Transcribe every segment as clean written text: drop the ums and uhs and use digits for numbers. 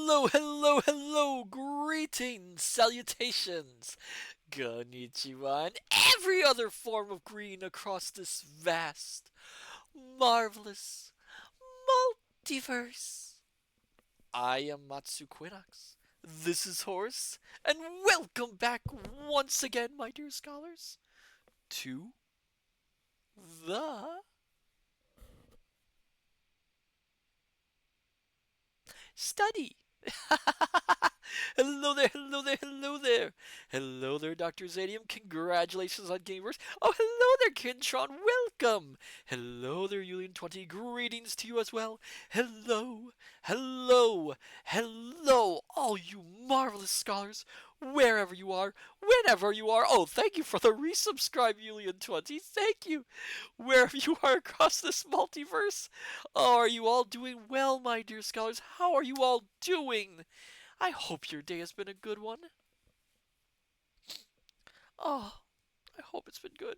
Hello, hello, hello, greetings, salutations, konnichiwa, and every other form of green across this vast, marvelous multiverse. I am Matsu Quinox. This is Horse, and welcome back once again, my dear scholars, to the study. Hello there, hello there, hello there. Hello there, Dr. Zadium. Congratulations on Gamers. Oh, hello there, Kintron. Welcome. Hello there, Julian20. Greetings to you as well. Hello, hello, hello, all you marvelous scholars, wherever you are, whenever you are. Oh, thank you for the resubscribe, Julian20. Thank you. Wherever you are across this multiverse. Oh, are you all doing well, my dear scholars? How are you all doing? I hope your day has been a good one. Oh, I hope it's been good.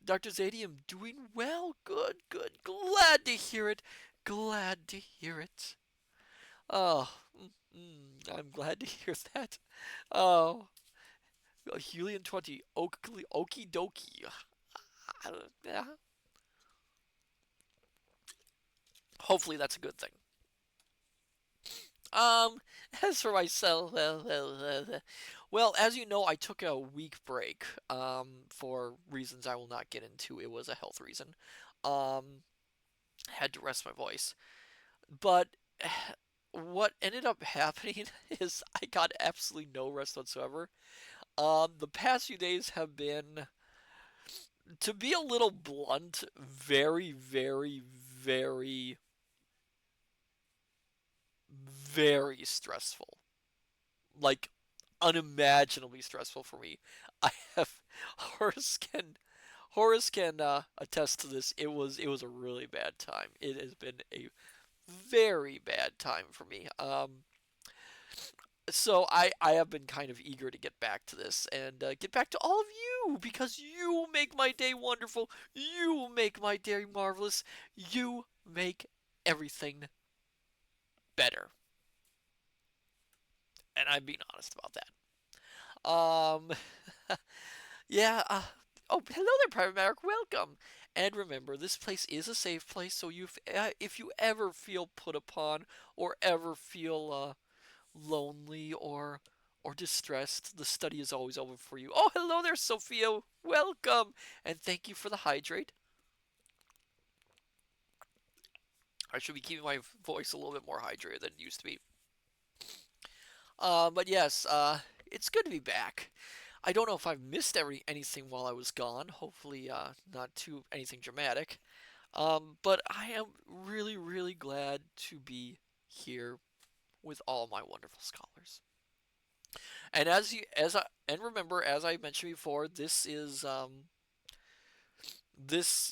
Dr. Zadium, doing well. Good, good. Glad to hear it. Glad to hear it. Oh, I'm glad to hear that. Oh, Helium 20, okie dokie. Yeah. Hopefully that's a good thing. Um, as for myself, well, as you know, I took a week break, for reasons I will not get into. It was a health reason. Um, had to rest my voice. But what ended up happening is I got absolutely no rest whatsoever. The past few days have been, to be a little blunt, very, very, very, very stressful. Like, unimaginably stressful for me. I have Horace can Horace can attest to this. It was a really bad time. It has been a very bad time for me. So I have been kind of eager to get back to this and get back to all of you because you make my day wonderful. You make my day marvelous. You make everything better. And I'm being honest about that. Yeah. Oh, hello there, Private Maverick. Welcome. And remember, this place is a safe place. So if you ever feel put upon, or ever feel lonely, or distressed, the study is always open for you. Oh, hello there, Sophia. Welcome, and thank you for the hydrate. I should be keeping my voice a little bit more hydrated than it used to be. But yes, it's good to be back. I don't know if I've missed anything while I was gone. Hopefully, not too anything dramatic. But I am really, really glad to be here with all my wonderful scholars. And and remember, as I mentioned before, this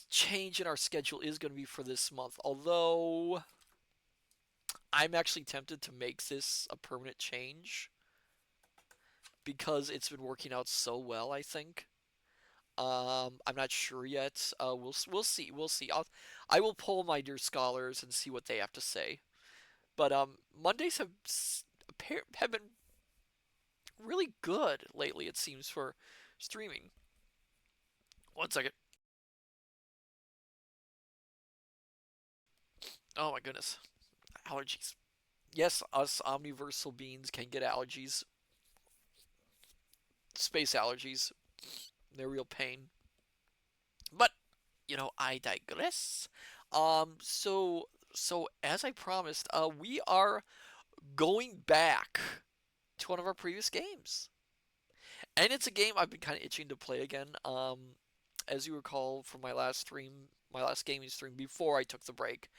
change in our schedule is going to be for this month. Although I'm actually tempted to make this a permanent change because it's been working out so well, I think. I'm not sure yet. We'll see. We'll see. I will poll my dear scholars and see what they have to say. But Mondays have been really good lately. It seems for streaming. One second. Oh my goodness, allergies. Yes, us omniversal beings can get allergies. Space allergies. They're real pain. But I digress. So as I promised, we are going back to one of our previous games. And it's a game I've been kind of itching to play again. As you recall from my last gaming stream before I took the break,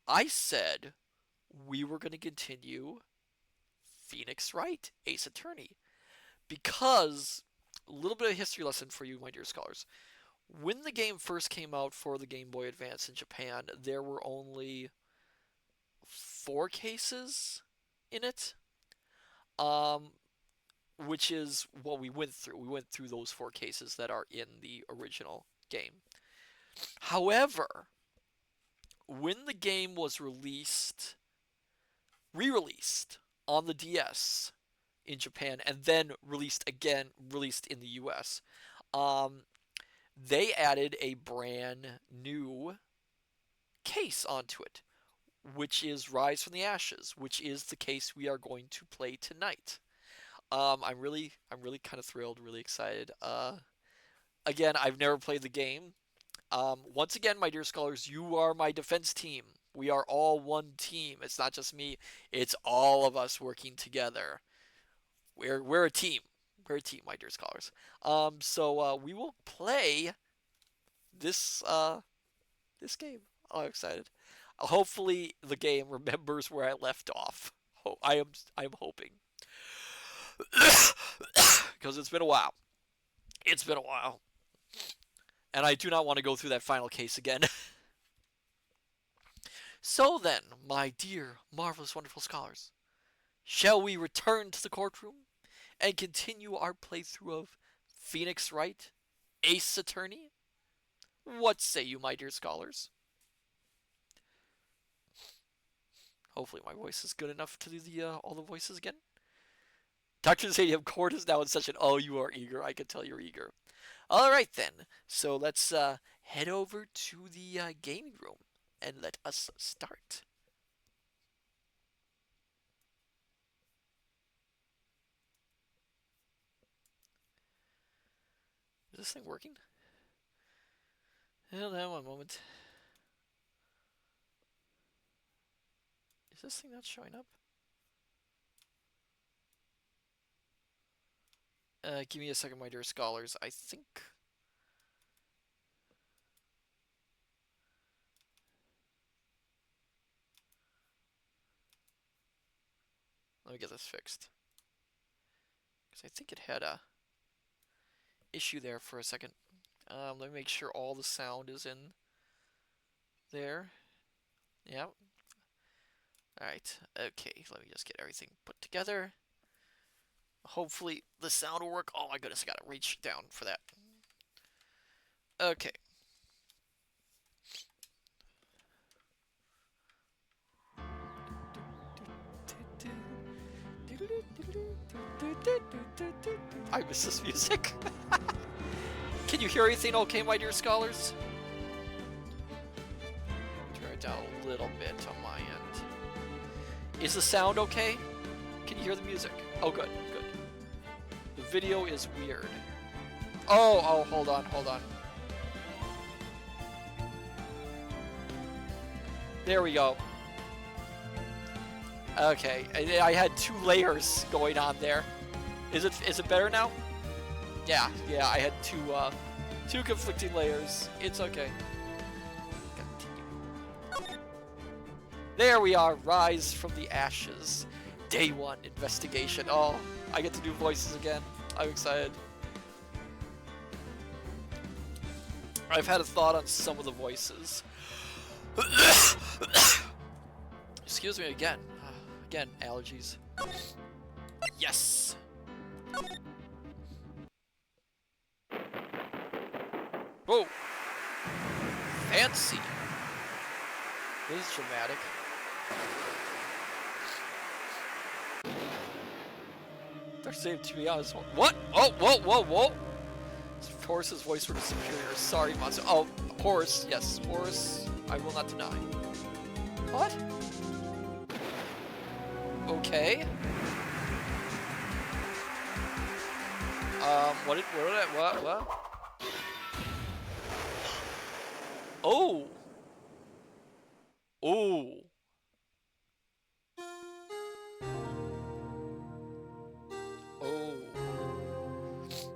I said we were going to continue Phoenix Wright, Ace Attorney, because a little bit of history lesson for you, my dear scholars. When the game first came out for the Game Boy Advance in Japan, there were only 4 cases in it. Um, which is what we went through. We went through those 4 cases that are in the original game. However, when the game was released re-released on the DS in Japan and then released in the US. Um, they added a brand new case onto it, which is Rise from the Ashes, which is the case we are going to play tonight. I'm really kind of thrilled, really excited. Again, I've never played the game. Once again, my dear scholars, you are my defense team. We are all one team. It's not just me. It's all of us working together. We're a team. We're a team, my dear scholars. So we will play this this game. Oh, I'm excited. Hopefully, the game remembers where I left off. I am hoping because it's been a while. It's been a while, and I do not want to go through that final case again. So then, my dear, marvelous, wonderful scholars, shall we return to the courtroom and continue our playthrough of Phoenix Wright, Ace Attorney? What say you, my dear scholars? Hopefully my voice is good enough to do all the voices again. Dr. Zadium Court is now in session. Oh, you are eager. I can tell you're eager. All right, then. So let's head over to the gaming room and let us start. Is this thing working? Hold on one moment. Is this thing not showing up? Give me a second, my dear scholars. I think... Let me get this fixed. Because I think it had a issue there for a second. Let me make sure all the sound is in there. Yeah. Alright, okay, let me just get everything put together. Hopefully the sound will work. Oh my goodness, I gotta reach down for that. Okay. I miss this music. Can you hear anything okay, my dear scholars? Turn it down a little bit on my end. Is the sound okay? Can you hear the music? Oh, good, good. The video is weird. Oh, hold on. There we go. Okay, I had two layers going on there. Is it better now? Yeah, I had two conflicting layers. It's okay. Continue. There we are, Rise from the Ashes. Day 1 investigation. Oh, I get to do voices again. I'm excited. I've had a thought on some of the voices. Excuse me again. Again, allergies. Yes! Whoa! Fancy! This is dramatic. They're saved to be honest. What? Oh, whoa! Horace's voice was superior. Sorry, Matsu. Oh, Horace. Yes, Horace. I will not deny. What? Okay. What? Oh! Oh! Oh.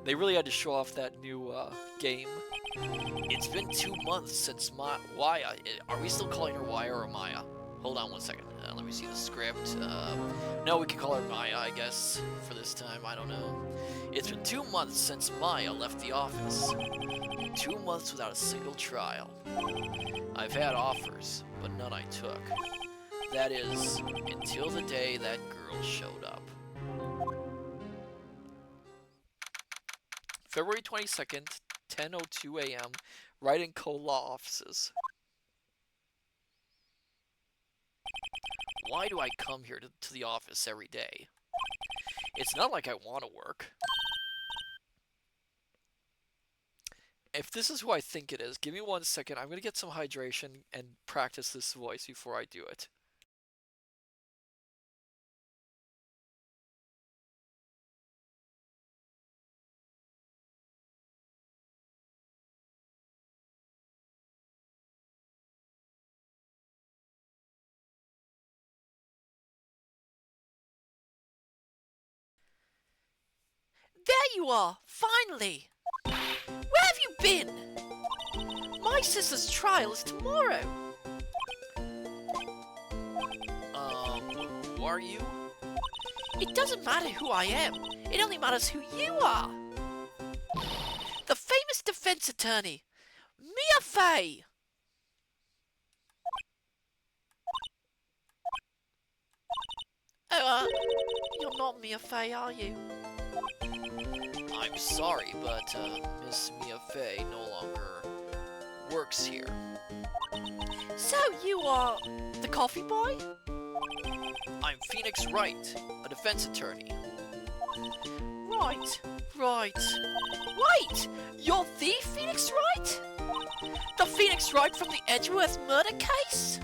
They really had to show off that new game. It's been 2 months since Waya. Are we still calling her Waya or Maya? Hold on one second. Let me see the script. No, we can call her Maya, I guess, for this time. I don't know. It's been 2 months since Maya left the office. 2 months without a single trial. I've had offers, but none I took. That is, until the day that girl showed up. February 22nd, 10:02 a.m., Wright & Co. Law Offices. Why do I come here to the office every day? It's not like I want to work. If this is who I think it is, give me 1 second. I'm going to get some hydration and practice this voice before I do it. There you are, finally! Where have you been? My sister's trial is tomorrow. Who are you? It doesn't matter who I am. It only matters who you are. The famous defense attorney, Mia Fey. Oh, you're not Mia Fey, are you? I'm sorry, but Miss Mia Fey no longer works here. So you are the coffee boy? I'm Phoenix Wright, a defense attorney. Right. Wait! You're the Phoenix Wright? The Phoenix Wright from the Edgeworth murder case?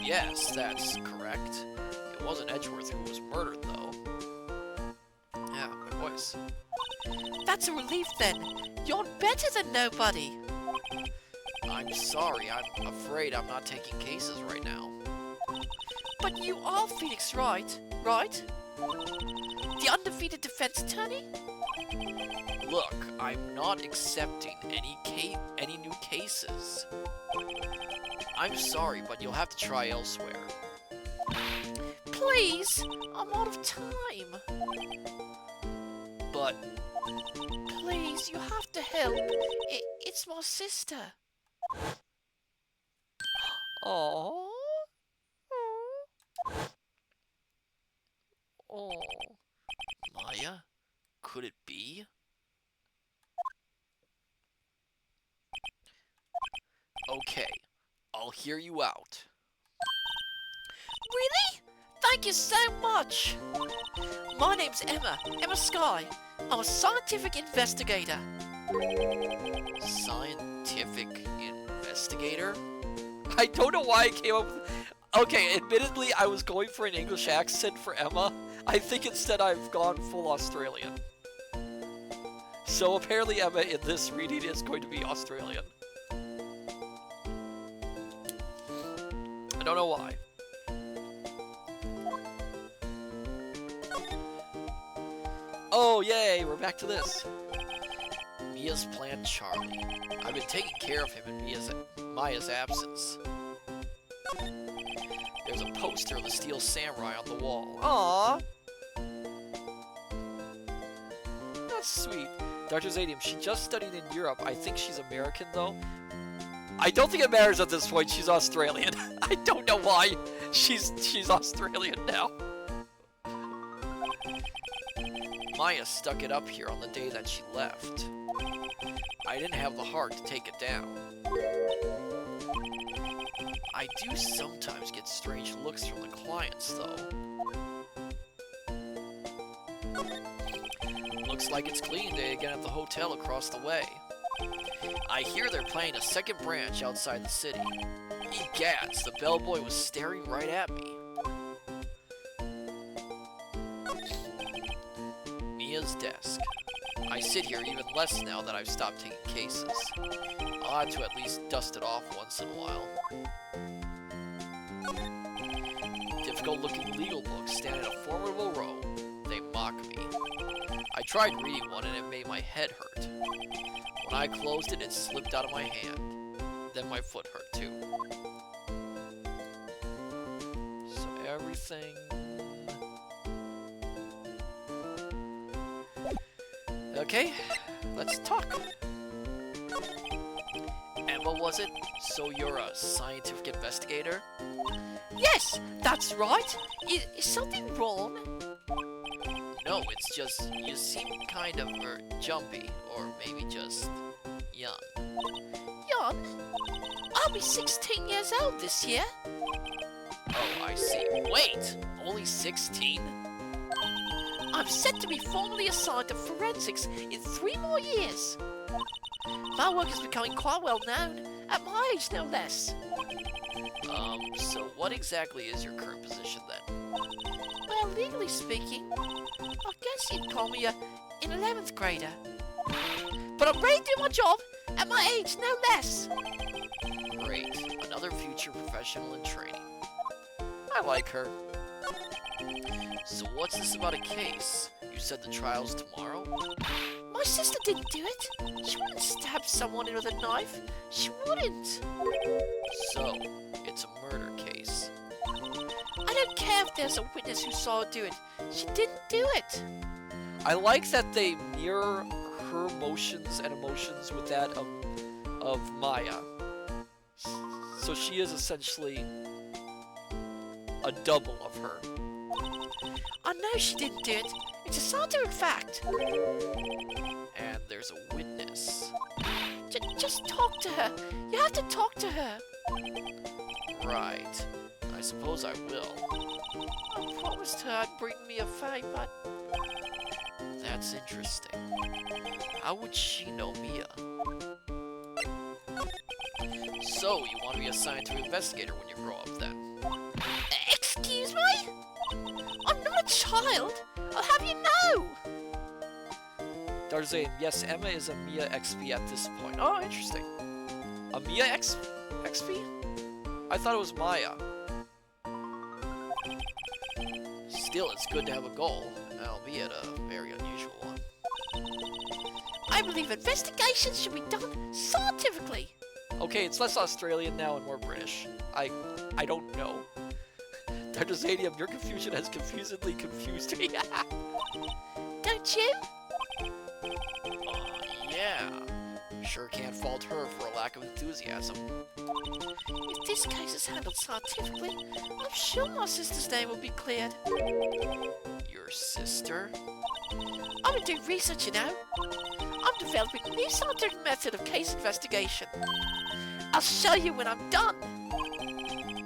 Yes, that's correct. It wasn't Edgeworth who was murdered, though. Yeah, my voice. That's a relief then. You're better than nobody. I'm sorry, I'm afraid I'm not taking cases right now. But you are Phoenix Wright, right? The undefeated defense attorney? Look, I'm not accepting any new cases. I'm sorry, but you'll have to try elsewhere. Please, I'm out of time. But Please, you have to help. It's my sister. Aww. Oh. Maya? Could it be? Okay, I'll hear you out. Really? Thank you so much. My name's Emma Sky. I'm a scientific investigator. Scientific investigator? I don't know why I came up with... Okay, admittedly, I was going for an English accent for Emma. I think instead I've gone full Australian. So apparently Emma in this reading is going to be Australian. I don't know why. Oh, yay, we're back to this. Mia's plant Charlie. I've been taking care of him in Maya's absence. There's a poster of the Steel Samurai on the wall. Aww. That's sweet. Dr. Zadium, she just studied in Europe. I think she's American, though. I don't think it matters at this point. She's Australian. I don't know why. She's Australian now. Maya stuck it up here on the day that she left. I didn't have the heart to take it down. I do sometimes get strange looks from the clients, though. Looks like it's cleaning day again at the hotel across the way. I hear they're playing a second branch outside the city. Egads, the bellboy was staring right at me. Mia's desk. I sit here even less now that I've stopped taking cases. I'll have to at least dust it off once in a while. Difficult-looking legal books stand in a formidable row. They mock me. I tried reading one and it made my head hurt. When I closed it, it slipped out of my hand. Then my foot hurt too. So everything... Okay, let's talk. Emma, was it? So you're a scientific investigator? Yes, that's right. Is something wrong? No, it's just you seem kind of jumpy, or maybe just young. Young? I'll be 16 years old this year. Oh, I see. Wait! Only 16? I'm set to be formally assigned to forensics in 3 more years. My work is becoming quite well known, at my age no less. So what exactly is your current position then? Well, legally speaking, I guess you'd call me an 11th grader. But I'm ready to do my job, at my age no less. Great. Another future professional in training. I like her. So what's this about a case? You said the trial's tomorrow? My sister didn't do it. She wouldn't stab someone with a knife. She wouldn't. So, it's a murder case. I don't care if there's a witness who saw her do it. She didn't do it. I like that they mirror her motions and emotions with that of Maya. So she is essentially a double of her. I know she didn't do it. It's a scientific fact. And there's a witness. Just talk to her. You have to talk to her. Right. I suppose I will. I promised her I'd bring me a Faye, but... That's interesting. How would she know Mia? So, you want to be assigned to investigator when you grow up then? Excuse me? I'm not a child. I'll have you know. Darzane, yes, Emma is a Mia XP at this point. Oh, interesting. A Mia XP? I thought it was Maya. Still, it's good to have a goal, albeit a very unusual one. I believe investigations should be done scientifically. Okay, it's less Australian now and more British. I don't know. Dr. Zadium, your confusion has confusedly confused me. Don't you? Yeah. Sure can't fault her for a lack of enthusiasm. If this case is handled scientifically, I'm sure my sister's name will be cleared. Your sister? I've been doing research, you know. I'm developing a new scientific method of case investigation. I'll show you when I'm done.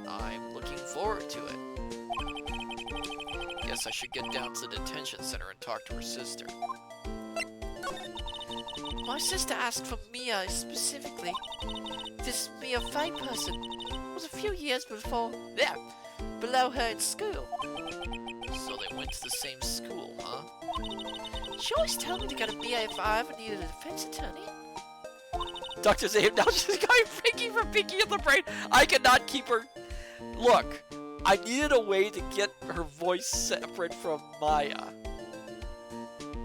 I'm looking forward to it. Guess I should get down to the detention center and talk to her sister. My sister asked for Mia specifically. This Mia Faye person was a few years below her in school. So they went to the same school, huh? She always told me to go to Mia if I ever needed a defense attorney. Dr. Zabe, now she's going Pinky for Pinky in the brain. I cannot keep her. Look, I needed a way to get her voice separate from Maya.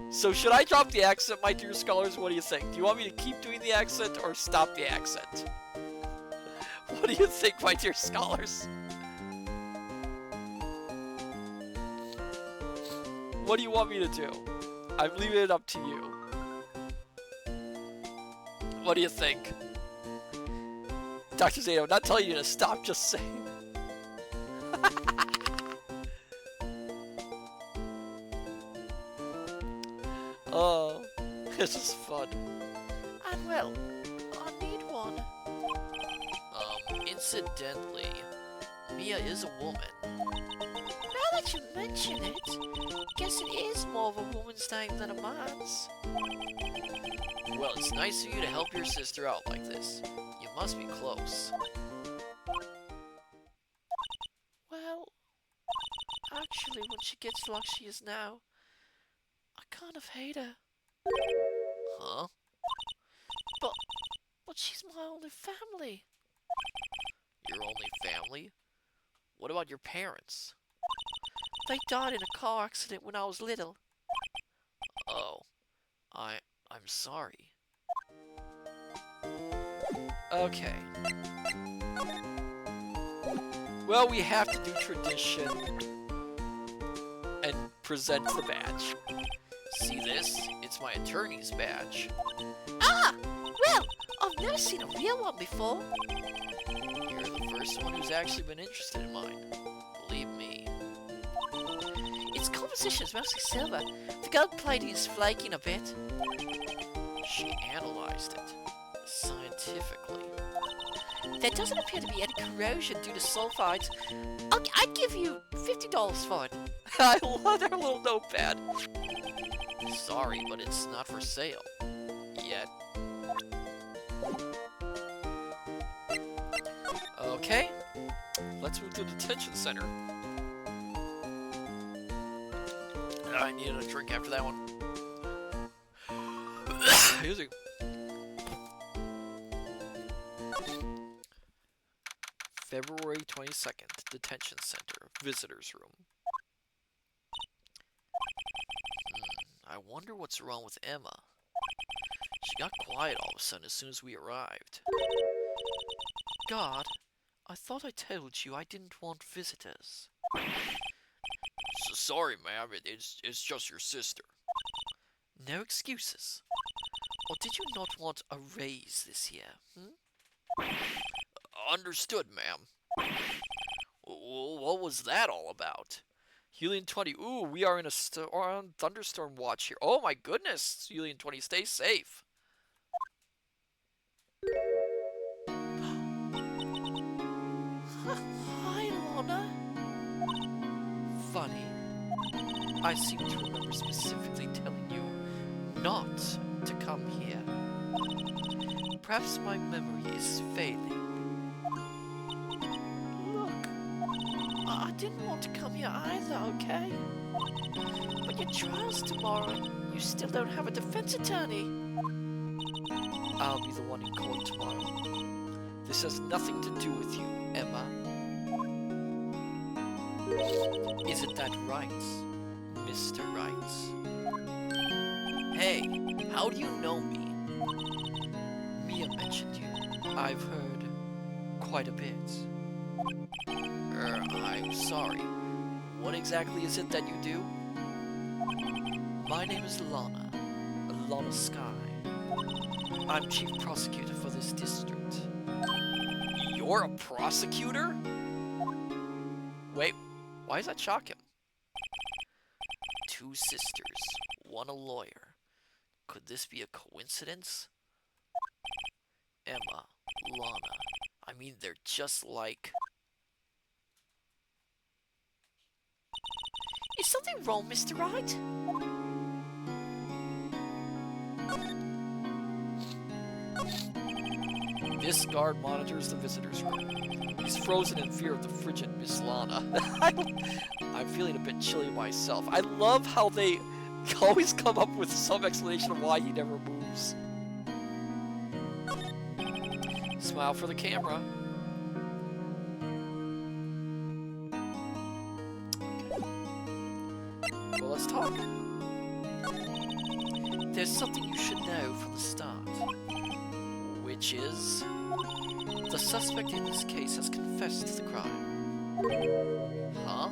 So should I drop the accent, my dear scholars? What do you think? Do you want me to keep doing the accent or stop the accent? What do you think, my dear scholars? What do you want me to do? I'm leaving it up to you. What do you think? Dr. Zato, not telling you to stop, just saying. Oh, this is fun. And well, I need one. Incidentally, Mia is a woman. Now that you mention it, guess it is more of a woman's name than a man's. Well, it's nice of you to help your sister out like this. You must be close. Well, actually, when she gets like she is now, I kind of hate her. Huh? But she's my only family. Your only family? What about your parents? They died in a car accident when I was little. Oh, I'm sorry. Okay. Well, we have to do tradition and present the badge. See this? It's my attorney's badge. Ah! Well, I've never seen a real one before. You're the first one who's actually been interested in mine. Believe me. Its composition is mostly silver. The gold plating is flaking a bit. She analyzed it. Scientifically. There doesn't appear to be any corrosion due to sulfides. I'd give you $50 for it. I love their little notepad. Sorry, but it's not for sale. Yet. Okay, let's move to the detention center. I needed a drink after that one. Music. February 22nd, detention center, visitors room. I wonder what's wrong with Emma. She got quiet all of a sudden as soon as we arrived. God, I thought I told you I didn't want visitors. Sorry, ma'am, it's just your sister. No excuses. Or did you not want a raise this year? Understood, ma'am. What was that all about? Helium 20, ooh, we are in a on thunderstorm watch here. Oh my goodness, Helium 20, stay safe. Hi, Lana. Funny. I seem to remember specifically telling you not to come here. Perhaps my memory is failing. Look, I didn't want to come here either, okay? But your trial's tomorrow and you still don't have a defense attorney. I'll be the one in court tomorrow. This has nothing to do with you, Emma. Isn't that right, Mr. Wright? Hey, how do you know me? Mia mentioned you. I've heard quite a bit. I'm sorry. What exactly is it that you do? My name is Lana. Lana Sky. I'm chief prosecutor for this district. You're a prosecutor? Wait, why does that shock him? Two sisters, one a lawyer. Could this be a coincidence? Emma, Lana, I mean, they're just like... Is something wrong, Mr. Wright? This guard monitors the visitors room. He's frozen in fear of the frigid Miss Lana. I'm feeling a bit chilly myself. I love how they always come up with some explanation of why he never moves. Smile for the camera. Okay. Well, let's talk. There's something you should know from the start. Which is... The suspect in this case has confessed to the crime. Huh?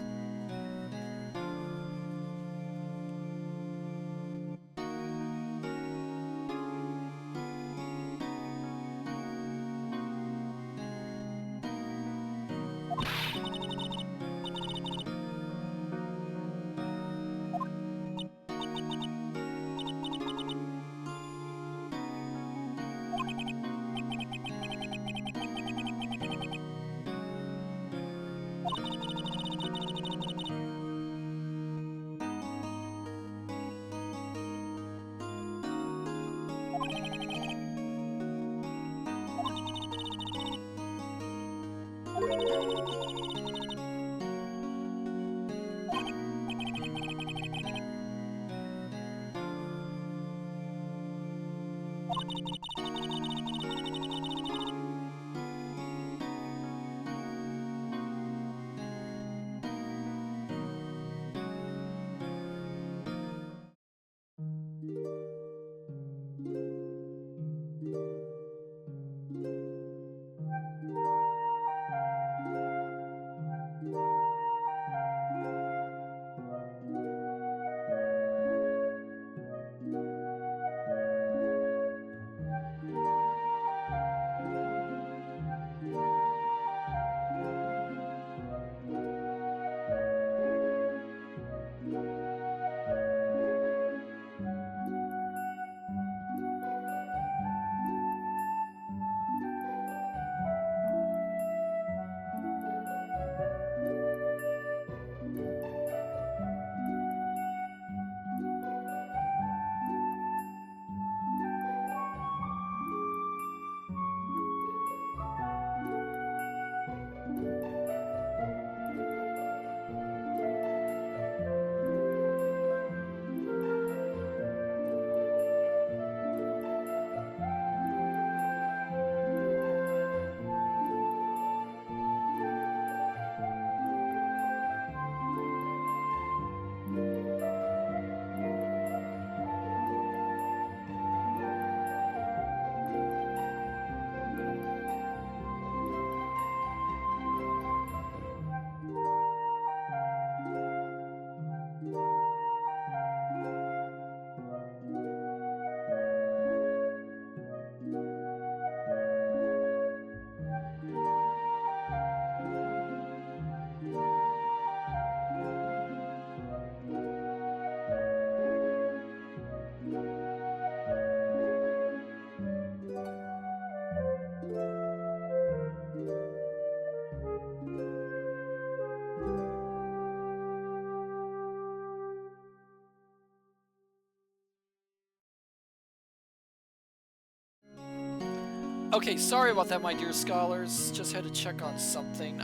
Okay, sorry about that, my dear scholars. Just had to check on something.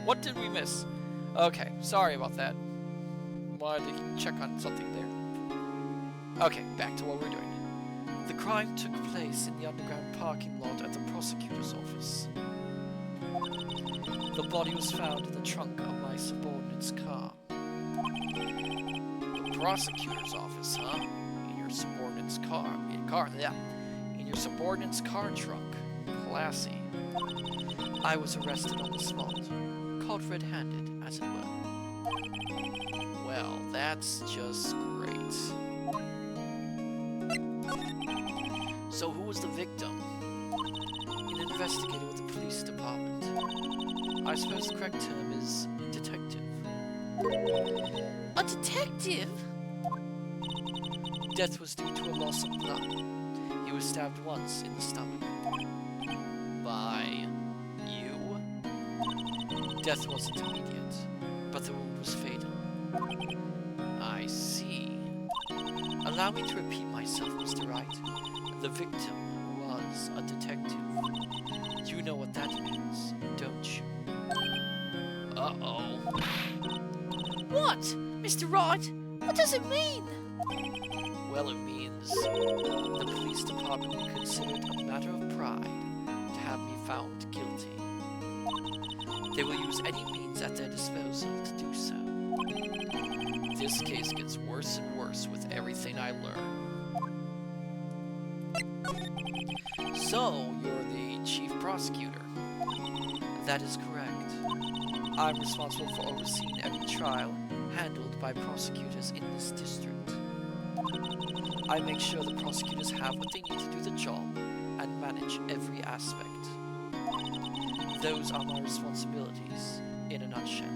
What did we miss? Okay, sorry about that. Wanted to check on something there. Okay, back to what we're doing. The crime took place in the underground parking lot at the prosecutor's office. The body was found in the trunk of my subordinate's car. The prosecutor's office, huh? In your subordinate's car. In your subordinate's car trunk. Classy. I was arrested on the spot, caught red-handed, as it were. Well, that's just great. So who was the victim? An investigator with the police department. I suppose the correct term is detective. A detective? Death was due to a loss of blood. He was stabbed once in the stomach. By you? Death wasn't immediate, but the wound was fatal. I see. Allow me to repeat myself, Mr. Wright. The victim was a detective. You know what that means, don't you? Uh-oh. What? Mr. Wright? What does it mean? Well, it means The police department considered a matter of pride to have me found guilty. They will use any means at their disposal to do so. this case gets worse and worse with everything I learn. So, you're the chief prosecutor. That is correct. I'm responsible for overseeing every trial handled by prosecutors in this district. I make sure the prosecutors have what they need to do the job and manage every aspect. Those are my responsibilities, in a nutshell.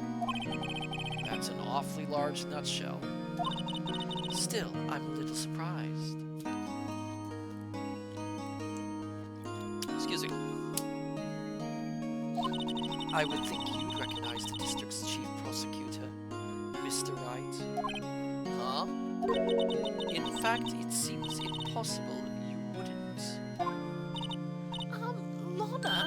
That's an awfully large nutshell. Still, I'm a little surprised. Excuse me. I would think you'd recognize the district's chief prosecutor, Mr. Wright. Huh? In fact, it seems impossible you wouldn't. Lana?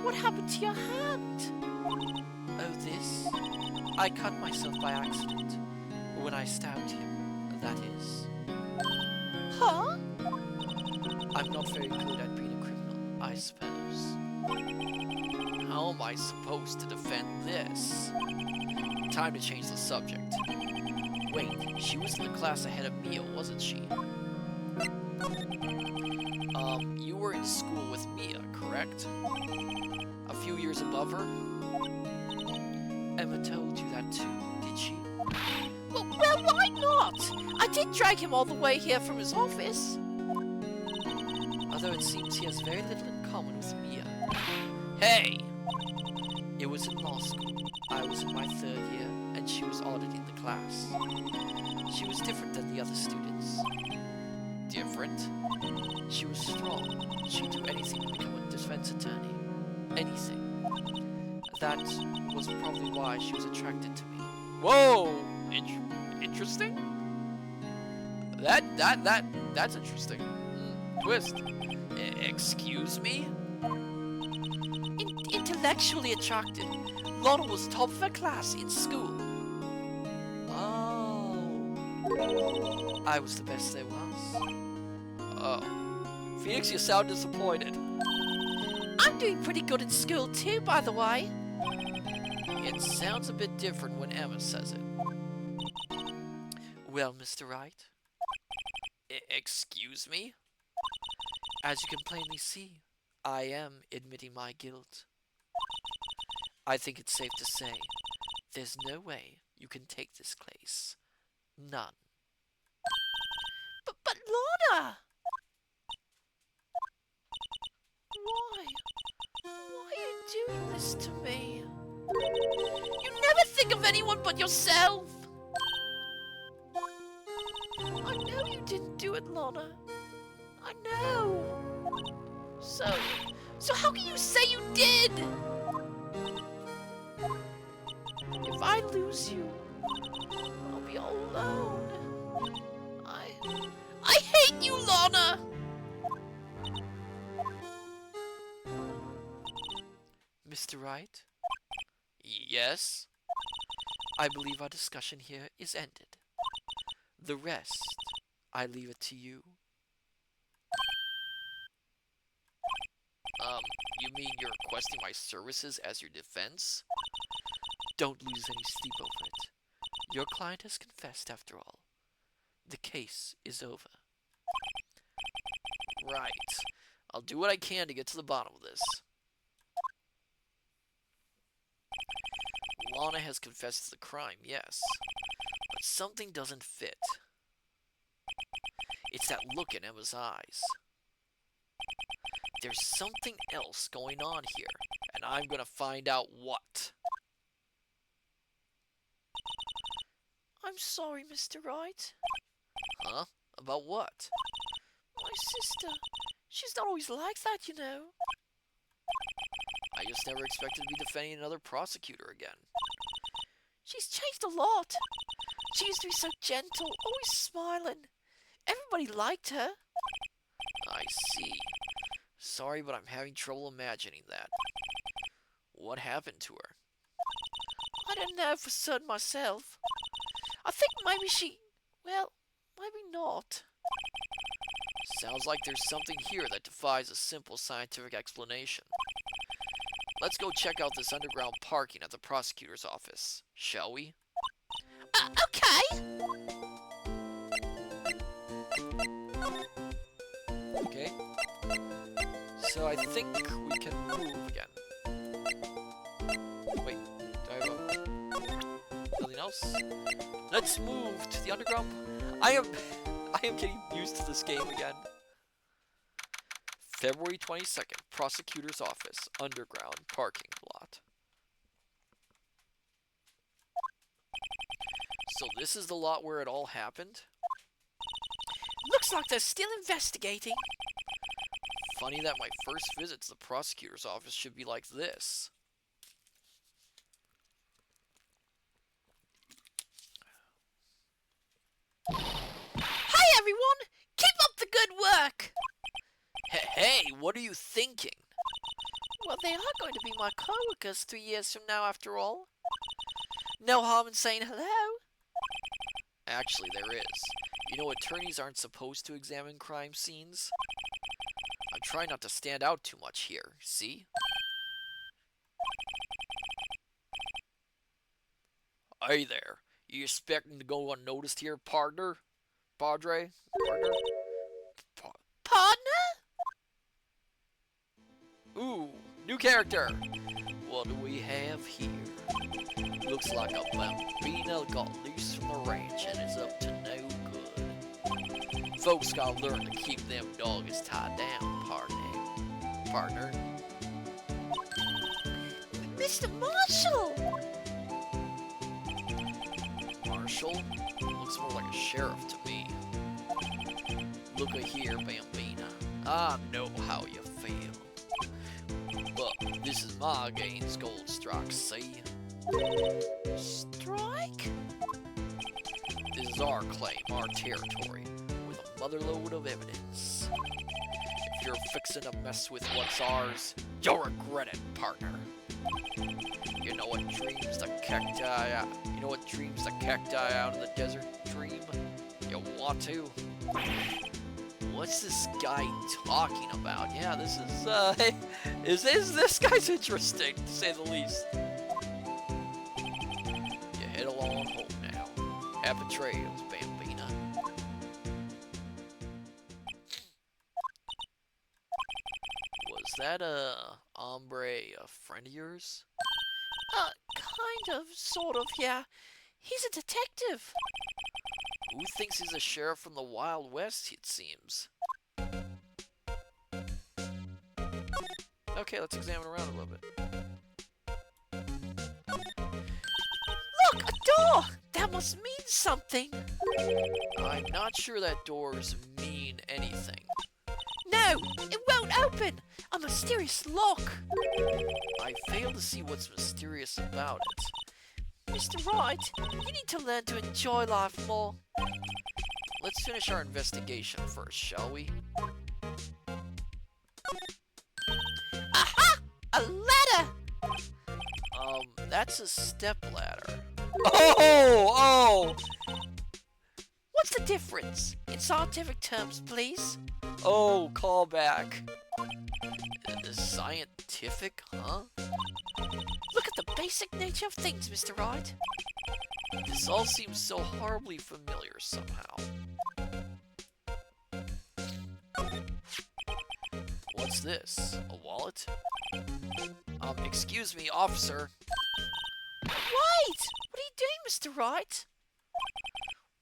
What happened to your hand? Oh, this? I cut myself by accident. When I stabbed him, that is. Huh? I'm not very good at being a criminal, I suppose. How am I supposed to defend this? Time to change the subject. Wait, she was in the class ahead of Mia, wasn't she? You were in school with Mia, correct? A few years above her? Emma told you that too, did she? Well, why not? I did drag him all the way here from his office. Although it seems he has very little in common with Mia. Hey! It was in law school. I was in my 3rd year, and she was auditing the class. She was different than the other students. Different? She was strong. She'd do anything to become a defense attorney. Anything. That was probably why she was attracted to me. Whoa! Interesting? That's interesting. Twist. Excuse me? Intellectually attracted. Lana was top of her class in school. Oh. I was the best there was. Oh. Phoenix, you sound disappointed. I'm doing pretty good in school too, by the way. It sounds a bit different when Emma says it. Well, Mr. Wright, Excuse me? as you can plainly see, I am admitting my guilt. I think it's safe to say there's no way you can take this case. None. But Lana! Why? Why are you doing this to me? You never think of anyone but yourself! I know you didn't do it, Lana. I know. So how can you say you did? If I lose you, I'll be all alone. I hate you, Lana! Mr. Wright? Yes? I believe our discussion here is ended. The rest, I leave it to you. You mean you're requesting my services as your defense? Don't lose any sleep over it. Your client has confessed after all. The case is over. Right. I'll do what I can to get to the bottom of this. Lana has confessed to the crime, yes. But something doesn't fit. It's that look in Emma's eyes. There's something else going on here, and I'm gonna find out what. I'm sorry, Mr. Wright. Huh? About what? My sister. She's not always like that, you know. I just never expected to be defending another prosecutor again. She's changed a lot. She used to be so gentle, always smiling. Everybody liked her. I see. Sorry, but I'm having trouble imagining that. What happened to her? I don't know for certain myself. I think maybe she... well, maybe not. Sounds like there's something here that defies a simple scientific explanation. Let's go check out this underground parking at the prosecutor's office, shall we? Okay. Okay. So I think we can move again. Wait, do I have nothing else? Let's move to the underground. I am getting used to this game again. February 22nd, prosecutor's office, underground parking lot. So this is the lot where it all happened? Looks like they're still investigating. Funny that my first visit to the prosecutor's office should be like this. Hey, everyone! Keep up the good work! Hey, what are you thinking? Well, they are going to be my co-workers 3 years from now, after all. No harm in saying hello. Actually, there is. You know, attorneys aren't supposed to examine crime scenes. I'm trying not to stand out too much here, see? Hey there. You expecting to go unnoticed here, partner? Padre? Partner? Partner? Ooh, new character. What do we have here? Looks like a bambino got loose from the ranch and is up to no good. Folks gotta learn to keep them doggies tied down, partner. Mr. Marshall! Marshall? Looks more like a sheriff to me. Looka here, Bambina. I know how you feel. But this is my Gaines Gold Strike, see? Strike? This is our claim, our territory, with a motherload of evidence. If you're fixing to mess with what's ours, you'll regret it, partner. You know what dreams the cacti out? You know what dreams the cacti out in the desert dream? You want to? What's this guy talking about? Yeah, this is this guy's interesting, to say the least. You head along home now. Happy trails, Bambina. Was that a hombre a friend of yours? Kind of, sort of, yeah. He's a detective. Who thinks he's a sheriff from the Wild West, it seems? Okay, let's examine around a little bit. Look, a door! That must mean something. I'm not sure that doors mean anything. No, it won't open. A mysterious lock. I fail to see what's mysterious about it. Mr. Wright, you need to learn to enjoy life more. Let's finish our investigation first, shall we? Aha! A ladder! That's a stepladder. Oh! What's the difference? In scientific terms, please. Oh, call back. Scientific, huh? Look at the basic nature of things, Mr. Wright. This all seems so horribly familiar somehow. What's this? A wallet? Excuse me, officer. Wait! What are you doing, Mr. Wright?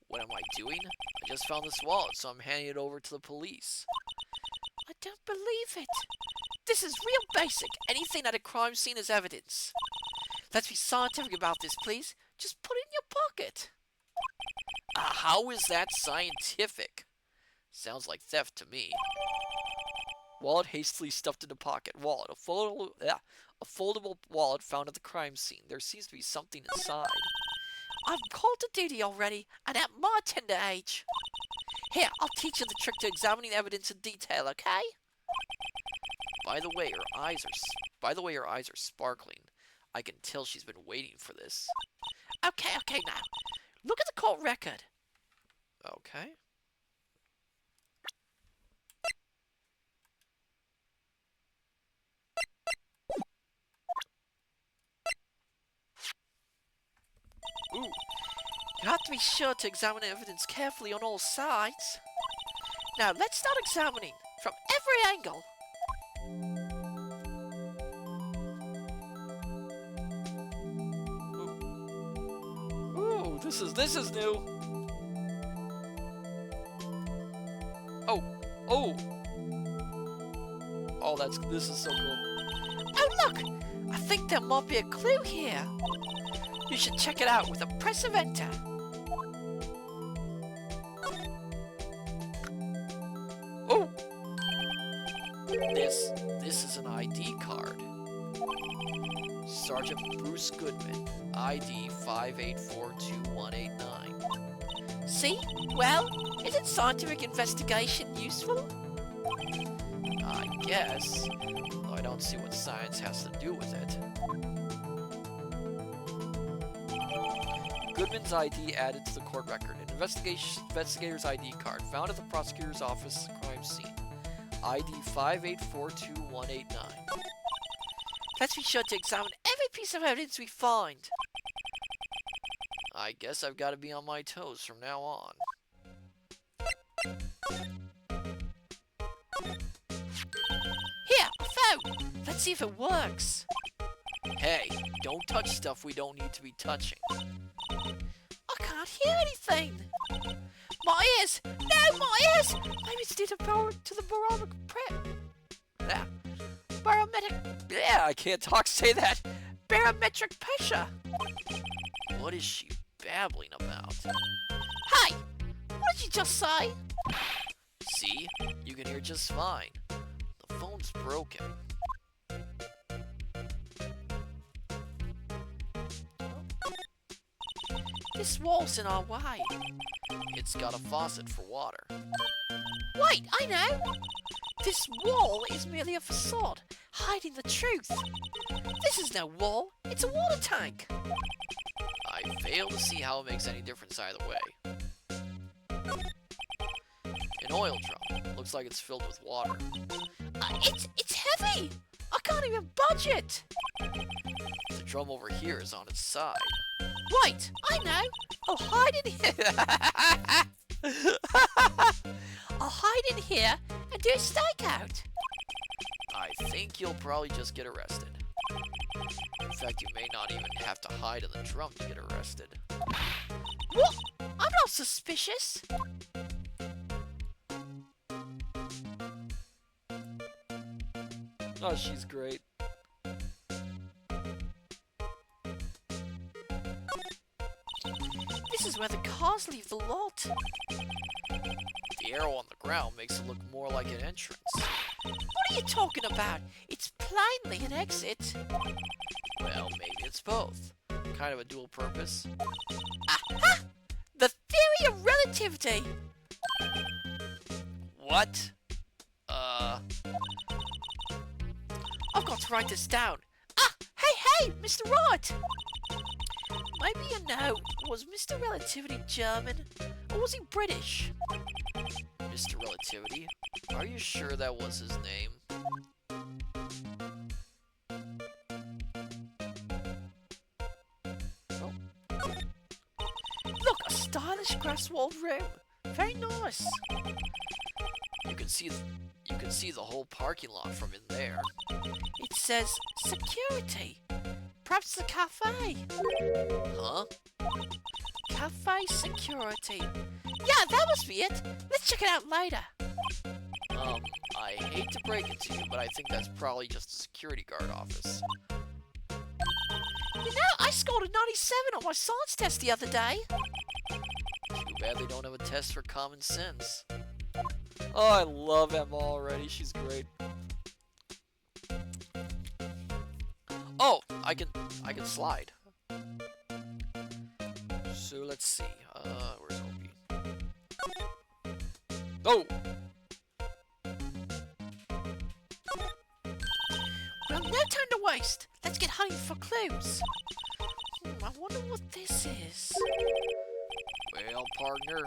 What am I doing? I just found this wallet, so I'm handing it over to the police. I don't believe it. This is real basic. Anything at a crime scene is evidence. Let's be scientific about this, please. Just put it in your pocket. How is that scientific? Sounds like theft to me. Wallet hastily stuffed into pocket. Wallet. A foldable wallet found at the crime scene. There seems to be something inside. I've called to duty already, and at my tender age. Here, I'll teach you the trick to examining evidence in detail, okay? By the way, her eyes are sparkling. I can tell she's been waiting for this. Okay, now. Look at the court record. Okay. Ooh. You have to be sure to examine evidence carefully on all sides. Now, let's start examining from every angle. Ooh, this is new. Oh, this is so cool. Oh, look! I think there might be a clue here. You should check it out with a press of enter. Oh, This is an ID card. Sergeant Bruce Goodman, ID 5842189. See? Well, isn't scientific investigation useful? I guess, though I don't see what science has to do with it. Goodman's ID added to the court record. An investigator's ID card found at the prosecutor's office crime scene. ID 5842189. Let's be sure to examine every piece of evidence we find. I guess I've got to be on my toes from now on. Here, a phone. Let's see if it works. Hey, don't touch stuff we don't need to be touching. I can't hear anything. My ears! No, my ears! Maybe it's due to the barometric yeah, I can't talk. Say that. barometric pressure. What is she babbling about? Hey, what did you just say? See? You can hear just fine. The phone's broken. This wall's in our way. It's got a faucet for water. Wait, I know. This wall is merely a facade, hiding the truth. This is no wall, it's a water tank. I fail to see how it makes any difference either way. An oil drum. Looks like it's filled with water. It's heavy. I can't even budge it. The drum over here is on its side. Wait, I know. I'll hide in here. I'll hide in here and do a stakeout. I think you'll probably just get arrested. In fact, you may not even have to hide in the drum to get arrested. What? I'm not suspicious. Oh, she's great. This is where the cars leave the lot. The arrow on the ground makes it look more like an entrance. What are you talking about? It's plainly an exit. Well, maybe it's both. Kind of a dual purpose. Aha! The theory of relativity. What? I've got to write this down. Ah, hey, Mr. Wright. maybe you know, was Mr. Relativity German? Or was he British? Mr. Relativity? Are you sure that was his name? Oh. Look, a stylish grass-walled room. Very nice. You can see the whole parking lot from in there. It says security. Perhaps the cafe. Huh? Cafe security. Yeah, that must be it. Let's check it out later. I hate to break it to you, but I think that's probably just a security guard office. You know, I scored a 97 on my science test the other day. Too bad they don't have a test for common sense. Oh, I love Emma already. She's great. Oh, I can slide. So let's see. Where's Opie? Oh! Well, no time to waste. Let's get hunting for clues. I wonder what this is. Well, partner,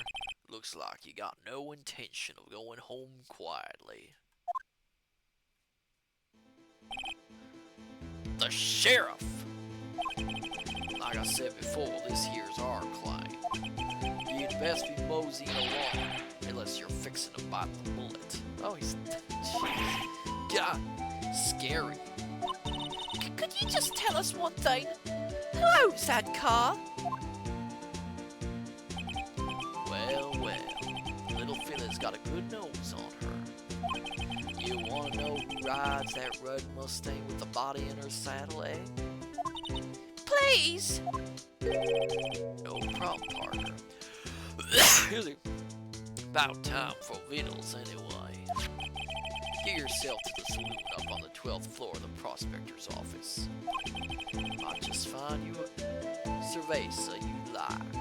looks like you got no intention of going home quietly. The sheriff! Like I said before, this here's our claim. You'd best be moseying along, unless you're fixing to bite the bullet. Oh, he's... God, scary. Could you just tell us one thing? Who's that car? Well, the little fella's got a good nose on her. You wanna know who rides that red Mustang with the body in her saddle, eh? Please. No problem, partner. Excuse me. About time for vittles, anyway. Get yourself to the saloon up on the 12th floor of the prospector's office. I'll just find you a cerveza you like.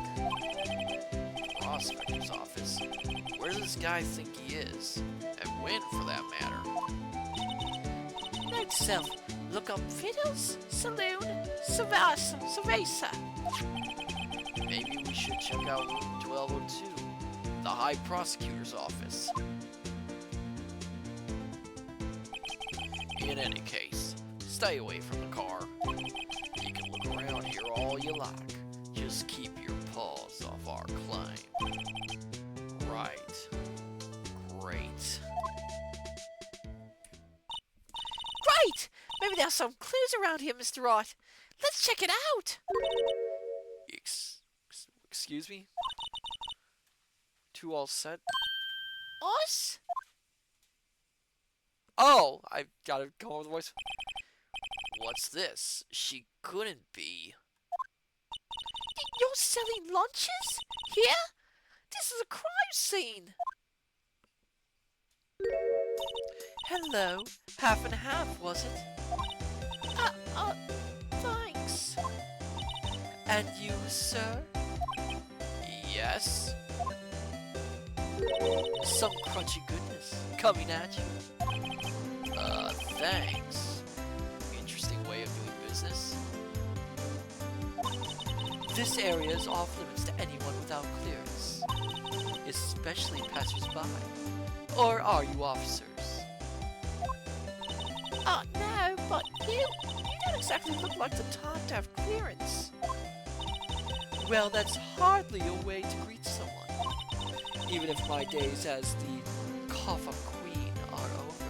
Prospector's office? Where does this guy think he is? And when, for that matter? Note self. Look up Fiddles, Saloon, Cerveza. Maybe we should check out room 1202, the High Prosecutor's office. In any case, stay away from the car. You can look around here all you like. Just keep your paws off our claim. Right. Great. Great! Maybe there are some clues around here, Mr. Wright. Let's check it out. Excuse me? Two all set? Us? Oh! I gotta come over the voice. What's this? She couldn't be. You're selling lunches? Here? This is a crime scene. Hello. Half and half, was it? Thanks. And you, sir? Yes? Some crunchy goodness coming at you. Thanks. Interesting way of doing business. This area is off limits to anyone without clearance, especially passers-by. Or are you officers? No, but you don't exactly look like the type to have clearance. Well, that's hardly a way to greet someone, even if my days as the cough-up queen are over.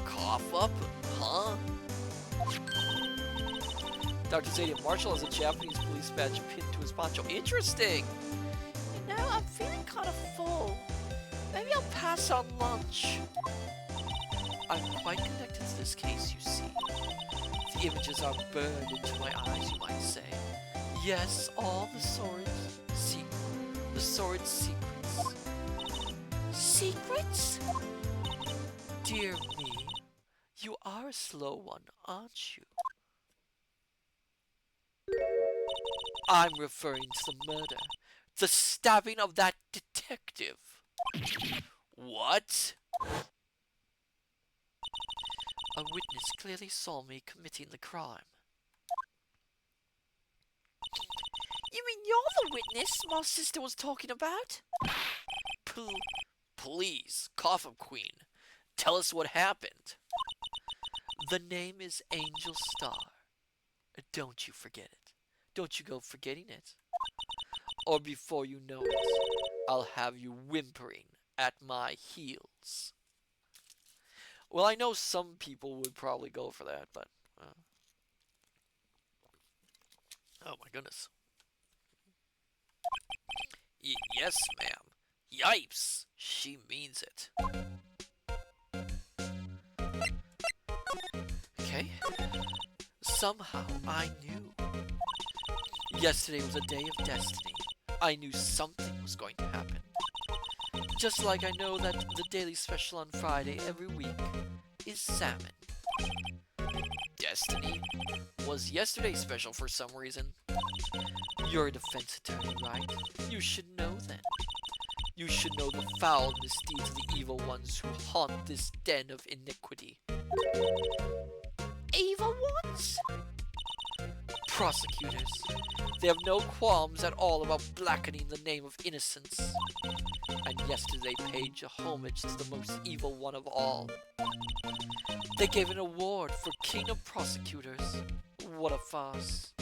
Cough up? Huh? Dr. Zadium Marshall has a Japanese police badge pinned to his poncho. Interesting! You know, I'm feeling kind of full. Maybe I'll pass on lunch. I'm quite connected to this case, you see. The images are burned into my eyes, you might say. Yes, all the sword's secrets. Secrets? Dear me, you are a slow one, aren't you? I'm referring to the murder. The stabbing of that detective. What? A witness clearly saw me committing the crime. you're the witness my sister was talking about. Please, Cough-Up Queen, tell us what happened. The name is Angel Star. Don't you forget it. Don't you go forgetting it. Or before you know it, I'll have you whimpering at my heels. Well, I know some people would probably go for that, but... Oh my goodness. Yes, ma'am. Yipes! She means it. Okay. Somehow I knew. Yesterday was a day of destiny. I knew something was going to happen. Just like I know that the daily special on Friday every week is salmon. Destiny? Was yesterday special for some reason? You're a defense attorney, right? You should know then. You should know the foul misdeeds of the evil ones who haunt this den of iniquity. Evil ones? Prosecutors. They have no qualms at all about blackening the name of innocence. And yesterday paid homage to the most evil one of all. They gave an award for King of Prosecutors. What a farce.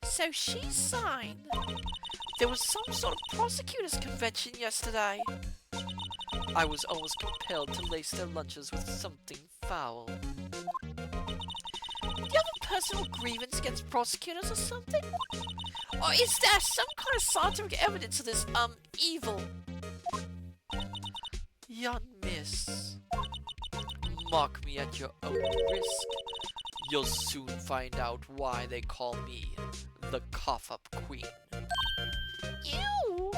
So she signed. There was some sort of prosecutors convention yesterday. I was almost compelled to lace their lunches with something foul. Do you have a personal grievance against prosecutors or something? Or is there some kind of scientific evidence of this, evil? Young miss, mock me at your own risk. You'll soon find out why they call me the Cough-Up Queen. Ew!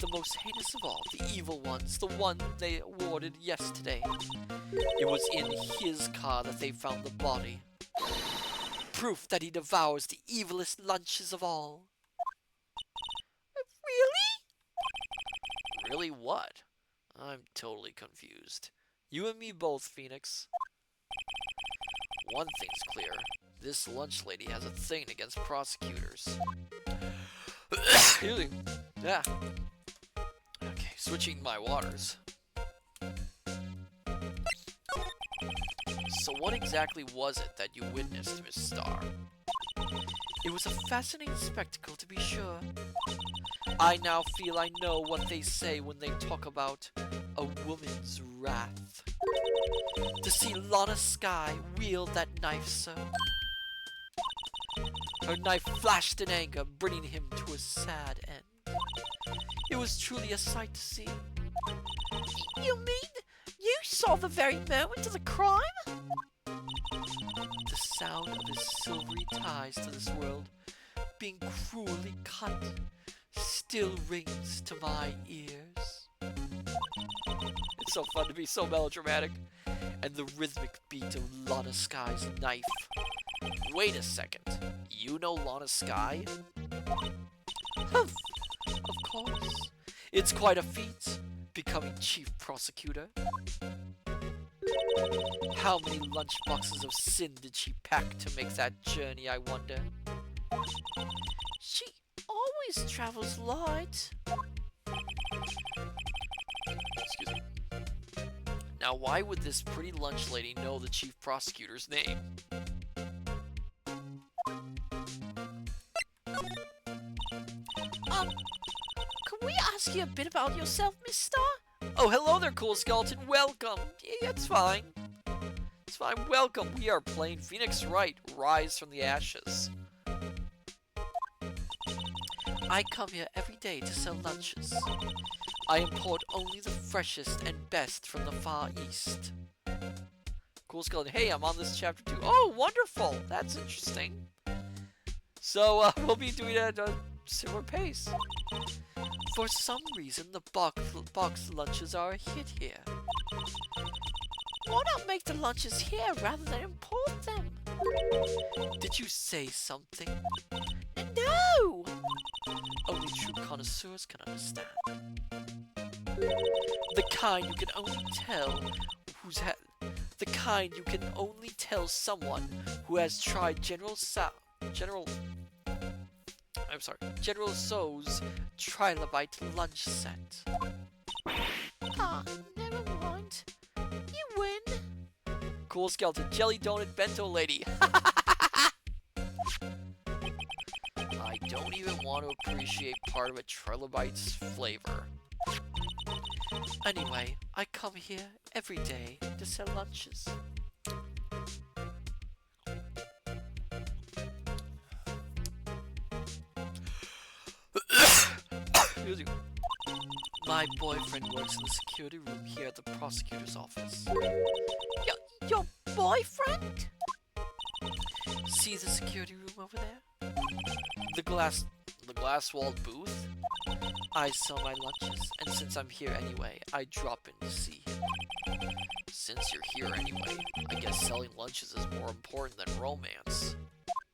The most heinous of all, the evil ones, the one they awarded yesterday. It was in his car that they found the body. Proof that he devours the evilest lunches of all. Really? Really what? I'm totally confused. You and me both, Phoenix. One thing's clear. This lunch lady has a thing against prosecutors. Excuse me. Yeah. Okay, switching my waters. So what exactly was it that you witnessed, Miss Star? It was a fascinating spectacle, to be sure. I now feel I know what they say when they talk about a woman's wrath. To see Lana Skye wield that knife so. Her knife flashed in anger, bringing him to a sad end. It was truly a sight to see. You mean you saw the very moment of the crime? The sound of his silvery ties to this world being cruelly cut still rings to my ears. It's so fun to be so melodramatic. And the rhythmic beat of Lana Skye's knife. Wait a second. You know Lana Skye? Humph! Of course. It's quite a feat, becoming chief prosecutor. How many lunchboxes of sin did she pack to make that journey, I wonder? She always travels light. Excuse me. Now, why would this pretty lunch lady know the chief prosecutor's name? Can we ask you a bit about yourself, Miss Star? Oh, hello there, cool skeleton. Welcome. Yeah, it's fine. It's fine. Welcome. We are playing Phoenix Wright, Rise from the Ashes. I come here every day to sell lunches. I import only the freshest and best from the Far East. Cool skeleton. Hey, I'm on this chapter 2. Oh, wonderful. That's interesting. So, we'll be doing it at a similar pace. For some reason, the box lunches are a hit here. Why not make the lunches here rather than import them? Did you say something? No! Only true connoisseurs can understand. The kind you can only tell the kind you can only tell someone who has tried I'm sorry, General So's Trilobite lunch set. Ah, never mind. You win. Cool skeleton jelly donut bento lady. I don't even want to appreciate part of a Trilobite's flavor. Anyway, I come here every day to sell lunches. Excuse you. My boyfriend works in the security room here at the prosecutor's office. Your boyfriend? See the security room over there? The glass-walled booth? I sell my lunches, and since I'm here anyway, I drop in to see him. Since you're here anyway, I guess selling lunches is more important than romance.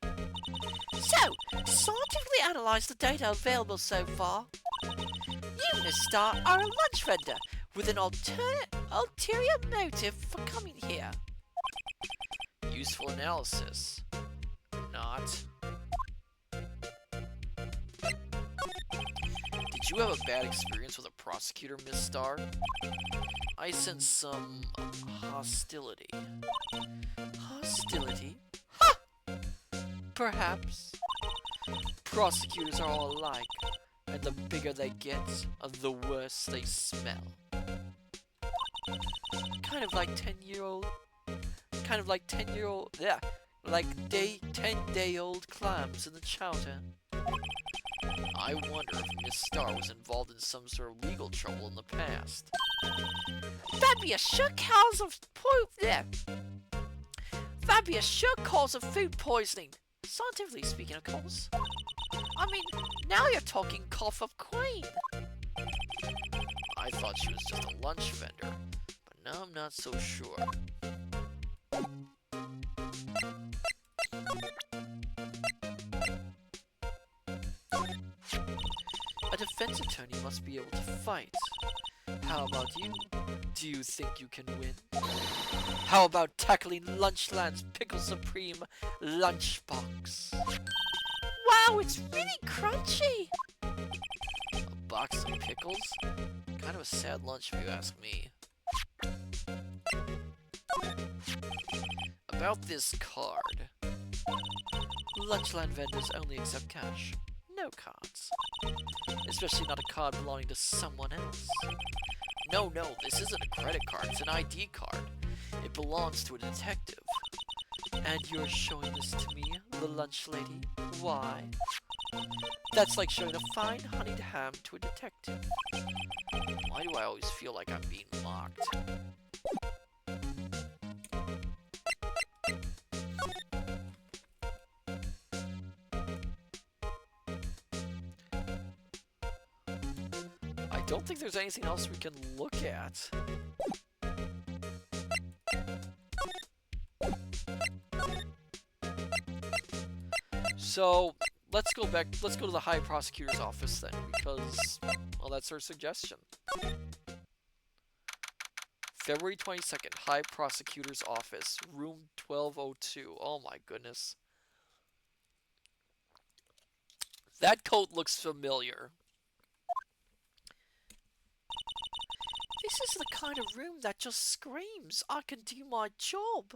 So, to scientifically analyze the data available so far, you, Miss Star, are a lunch vendor with an ulterior motive for coming here. Useful analysis. Not. Did you have a bad experience with a prosecutor, Miss Star? I sense some hostility. Hostility? Perhaps. Prosecutors are all alike, and the bigger they get, the worse they smell. Kind of like 10-year-old... Yeah, like 10-day-old clams in the chowder. I wonder if Miss Star was involved in some sort of legal trouble in the past. That'd be a sure cause of That'd be a sure cause of food poisoning. Scientifically speaking, of course. I mean, now you're talking cough up queen. I thought she was just a lunch vendor, but now I'm not so sure. A defense attorney must be able to fight. How about you? Do you think you can win? How about tackling Lunchland's Pickle Supreme lunchbox? Wow, it's really crunchy! A box of pickles? Kind of a sad lunch if you ask me. About this card. Lunchland vendors only accept cash. No cards. Especially not a card belonging to someone else. No, this isn't a credit card, it's an ID card. It belongs to a detective. And you're showing this to me, the lunch lady? Why? That's like showing a fine honeyed ham to a detective. Why do I always feel like I'm being mocked? I don't think there's anything else we can look at. So, let's go to the High Prosecutor's office then, because, well, that's her suggestion. February 22nd, High Prosecutor's office, room 1202. Oh my goodness. That coat looks familiar. This is the kind of room that just screams, I can do my job.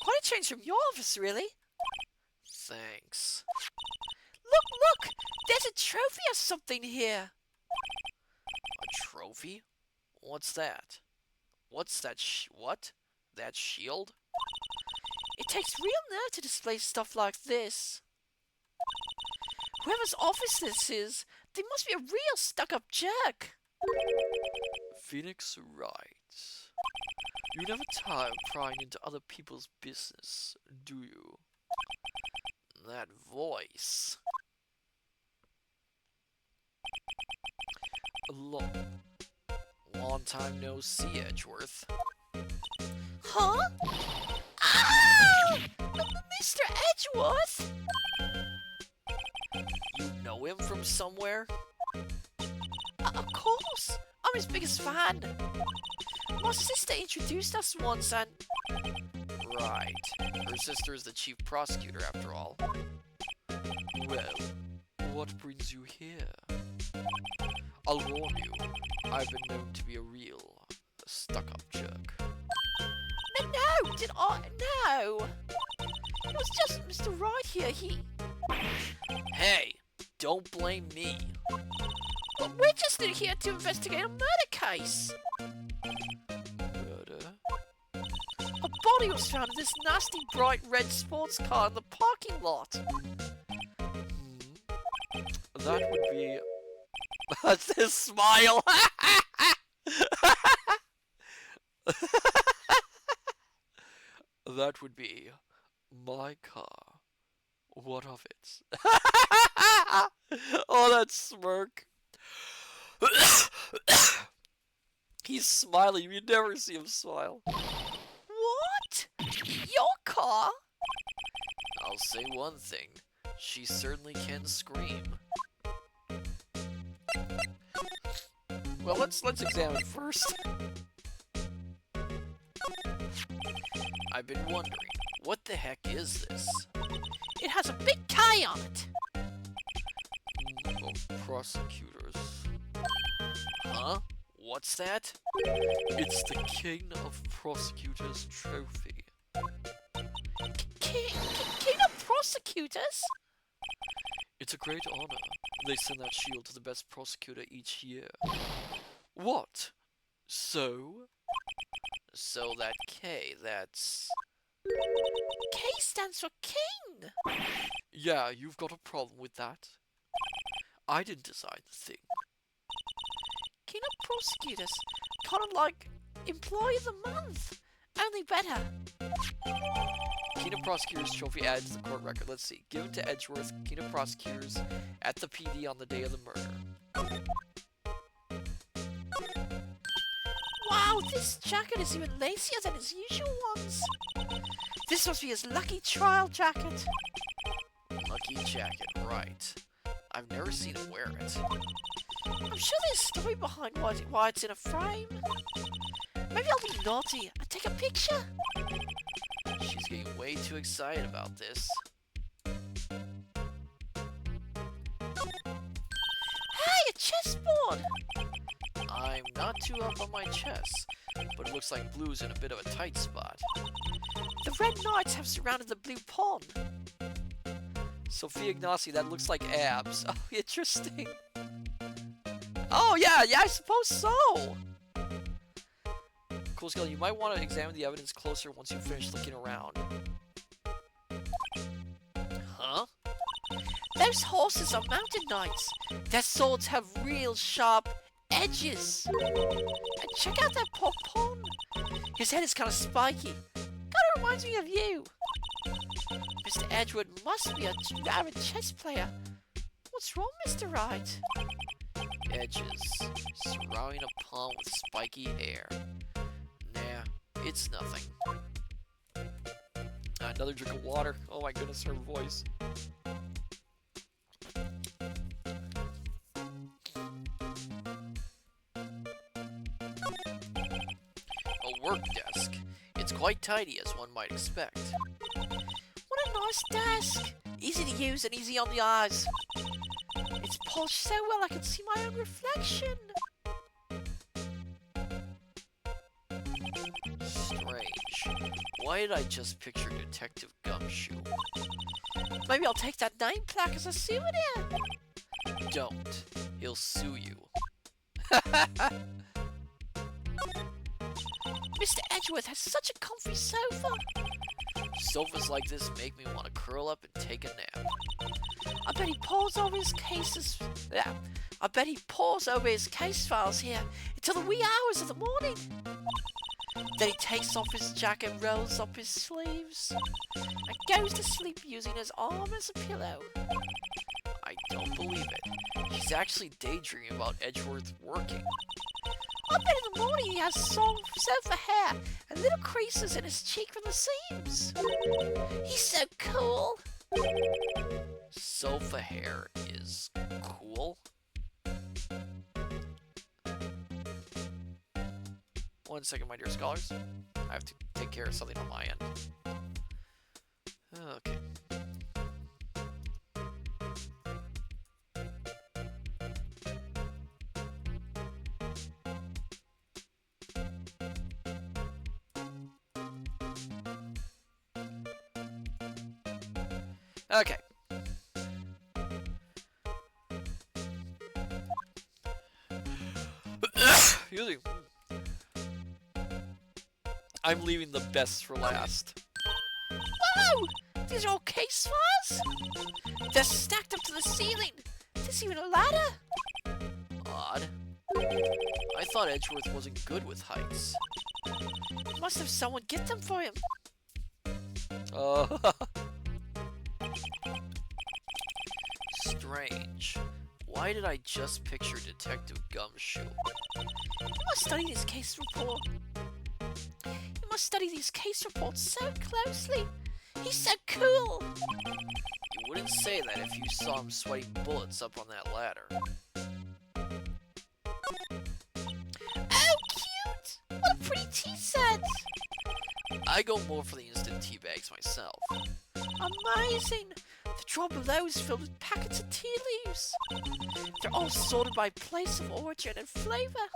Quite a change from your office, really. Thanks. Look! There's a trophy or something here. A trophy? What's that? What's that what? That shield? It takes real nerve to display stuff like this. Whoever's office this is, they must be a real stuck-up jerk. Phoenix Wright. You never tire of prying into other people's business, do you? That voice. Long time no see, Edgeworth. Huh? Ah! Mr. Edgeworth? You know him from somewhere? Of course. I'm his biggest fan. My sister introduced us once and... Right. Her sister is the chief prosecutor, after all. Well, what brings you here? I'll warn you, I've been known to be a real stuck-up jerk. No, did I? No! It was just Mr. Wright here, Hey, don't blame me. But we're just here to investigate a murder case! Murder? A body was found in this nasty bright red sports car in the parking lot. That would be... That's his smile! That would be my car. What of it? Oh, that smirk. He's smiling. You never see him smile. What? Your car? I'll say one thing. She certainly can scream. Well, let's examine first. I've been wondering, what the heck is this? It has a big K on it. Prosecutors. Huh? What's that? It's the King of Prosecutors trophy. King of prosecutors? It's a great honor. They send that shield to the best prosecutor each year. What? So? So that K, that's... K stands for king. Yeah, you've got a problem with that. I didn't decide the thing. King of prosecutors. Kind of like employee of the month. Only better. King of Prosecutors trophy added to the court record. Let's see. Given to Edgeworth, King of Prosecutors, at the PD on the day of the murder. Wow, this jacket is even lacier than his usual ones. This must be his lucky trial jacket. Lucky jacket, right. I've never seen him wear it. I'm sure there's a story behind why it's in a frame. Maybe I'll be naughty and take a picture. She's getting way too excited about this. Hey, a chessboard! I'm not too up on my chess, but it looks like blue's in a bit of a tight spot. The red knights have surrounded the blue pawn. Sophia Ignacy, that looks like abs. Oh, interesting. Oh, yeah, I suppose so. Cool Skill, you might want to examine the evidence closer once you finish looking around. Huh? Those horses are mountain knights. Their swords have real sharp edges. And check out that poor pawn. His head is kind of spiky. Kind of reminds me of you. Mr. Edgewood must be a avid chess player. What's wrong, Mr. Wright? Edges. Surrounding a pawn with spiky hair. Nah, it's nothing. Another drink of water. Oh my goodness, her voice. A work desk. It's quite tidy, as one might expect. What a nice desk. Easy to use and easy on the eyes. It's polished so well I can see my own reflection. Strange. Why did I just picture Detective Gumshoe? Maybe I'll take that name plaque as a souvenir. Don't. He'll sue you. Mr. Edgeworth has such a comfy sofa. Sofas like this make me want to curl up and take a nap. I bet he pores over his cases. Yeah. I bet he pores over his case files here until the wee hours of the morning. Then he takes off his jacket, rolls up his sleeves, and goes to sleep using his arm as a pillow. I don't believe it. He's actually daydreaming about Edgeworth working. I bet in the morning he has sofa hair and little creases in his cheek from the seams. He's so cool. Sofa hair is cool. 1 second, my dear scholars. I have to take care of something on my end. Okay. Okay. Excuse me. I'm leaving the best for last. Whoa! These are all case files? They're stacked up to the ceiling. There's even a ladder. Odd. I thought Edgeworth wasn't good with heights. Must have someone get them for him. Oh. Strange. Why did I just picture Detective Gumshoe? You must study this case report. You must study these case reports so closely. He's so cool. You wouldn't say that if you saw him sweating bullets up on that ladder. Oh, cute! What a pretty tea set. I go more for the instant tea bags myself. Amazing. The drawer below is filled with packets of tea leaves. They're all sorted by place of origin and flavor.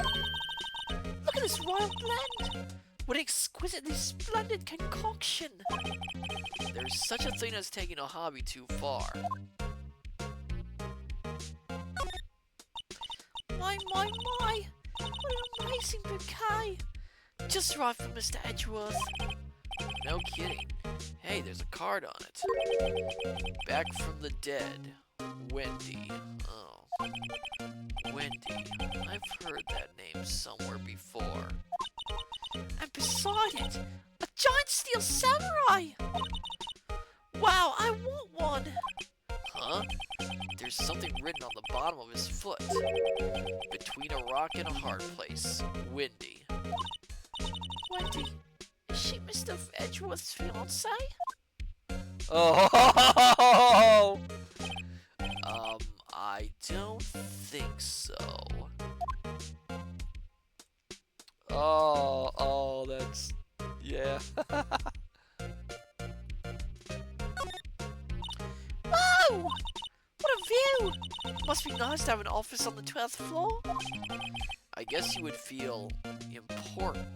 Look at this royal blend. What an exquisitely splendid concoction. There's such a thing as taking a hobby too far. My. What an amazing bouquet. Just right from Mr. Edgeworth. No kidding. Hey, there's a card on it. Back from the dead. Wendy. Oh. Wendy. I've heard that name somewhere before. And beside it, a giant steel samurai. Wow, I want one. Huh? There's something written on the bottom of his foot. Between a rock and a hard place. Wendy. Wendy, is she Mr. Edgeworth's fiancée? Oh. I don't think so. Oh, that's... yeah. Whoa! What a view! Must be nice to have an office on the 12th floor. I guess you would feel important.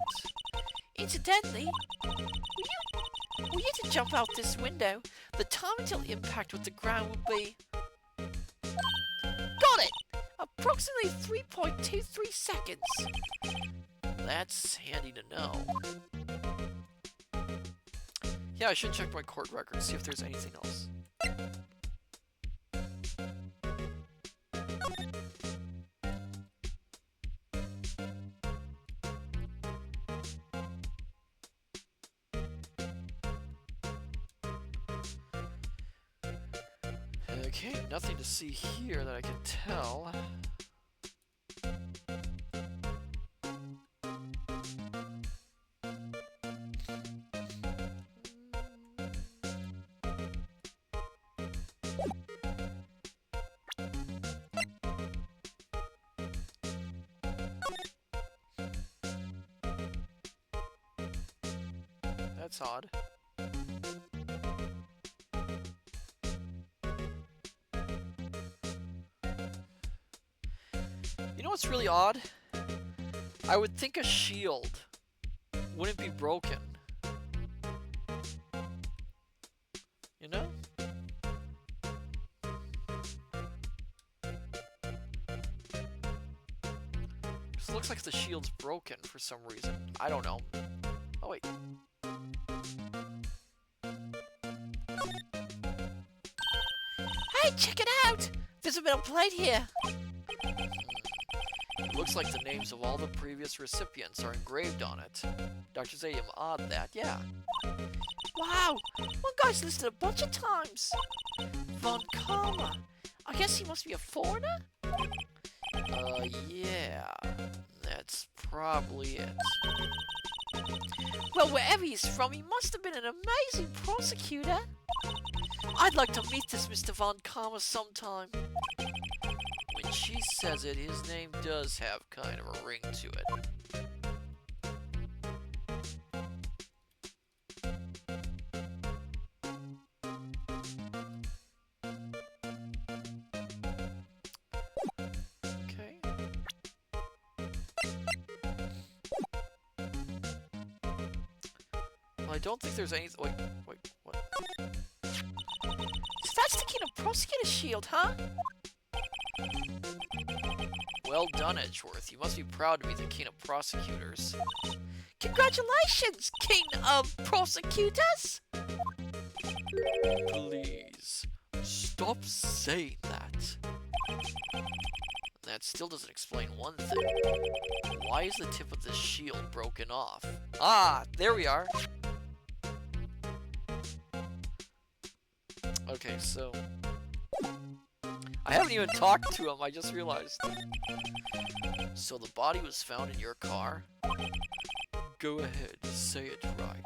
Incidentally, were you to jump out this window, the time until impact with the ground would be... Got it! Approximately 3.23 seconds. That's handy to know. Yeah, I should check my court records, see if there's anything else. Okay, nothing to see here that I can tell. That's odd. You know what's really odd? I would think a shield wouldn't be broken. You know? This looks like the shield's broken for some reason. I don't know. Oh wait. Hey, check it out! There's a metal plate here. It looks like the names of all the previous recipients are engraved on it. Dr. Zadium, odd that, yeah. Wow, one guy's listed a bunch of times. Von Karma. I guess he must be a foreigner? Yeah. That's probably it. Well, wherever he's from, he must have been an amazing prosecutor. I'd like to meet this Mr. Von Karma sometime. When she says it, his name does have kind of a ring to it. Okay. Well, I don't think there's anything. Wait, what? Is prosecutor's shield, huh? Well done, Edgeworth. You must be proud to be the king of prosecutors. Congratulations, king of prosecutors! Please, stop saying that. That still doesn't explain one thing. Why is the tip of this shield broken off? Ah, there we are. Okay, so... I haven't even talked to him, I just realized. So the body was found in your car? Go ahead, say it right.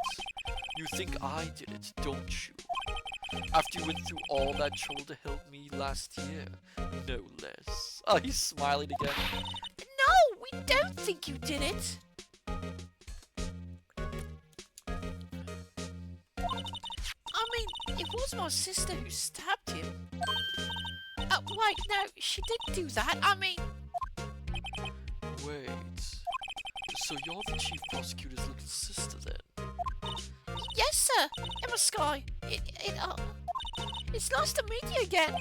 You think I did it, don't you? After you went through all that trouble to help me last year, no less. Oh, he's smiling again. No, we don't think you did it. I mean, it was my sister who stabbed him. Wait, no, she didn't do that. I mean... Wait, so you're the chief prosecutor's little sister then? Yes, sir. Emma Sky. It's nice to meet you again.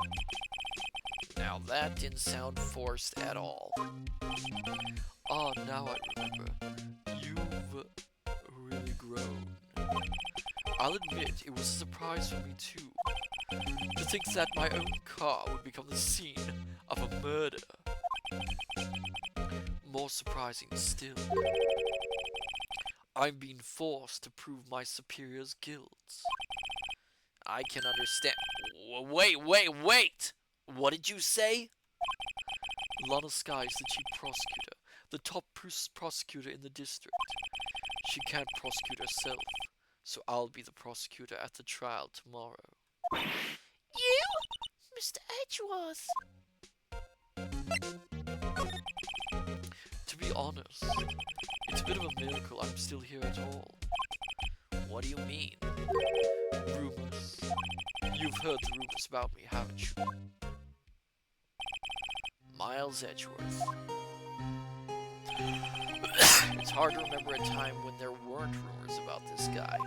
Now that didn't sound forced at all. Ah, now I remember. You've really grown. I'll admit, it was a surprise for me too. To think that my own car would become the scene of a murder. More surprising still, I'm being forced to prove my superior's guilt. I can understand. Wait! What did you say? Lana Sky is the chief prosecutor, the top prosecutor in the district. She can't prosecute herself, so I'll be the prosecutor at the trial tomorrow. You? Mr. Edgeworth? To be honest, it's a bit of a miracle I'm still here at all. What do you mean? Rumors. You've heard the rumors about me, haven't you? Miles Edgeworth. It's hard to remember a time when there weren't rumors about this guy.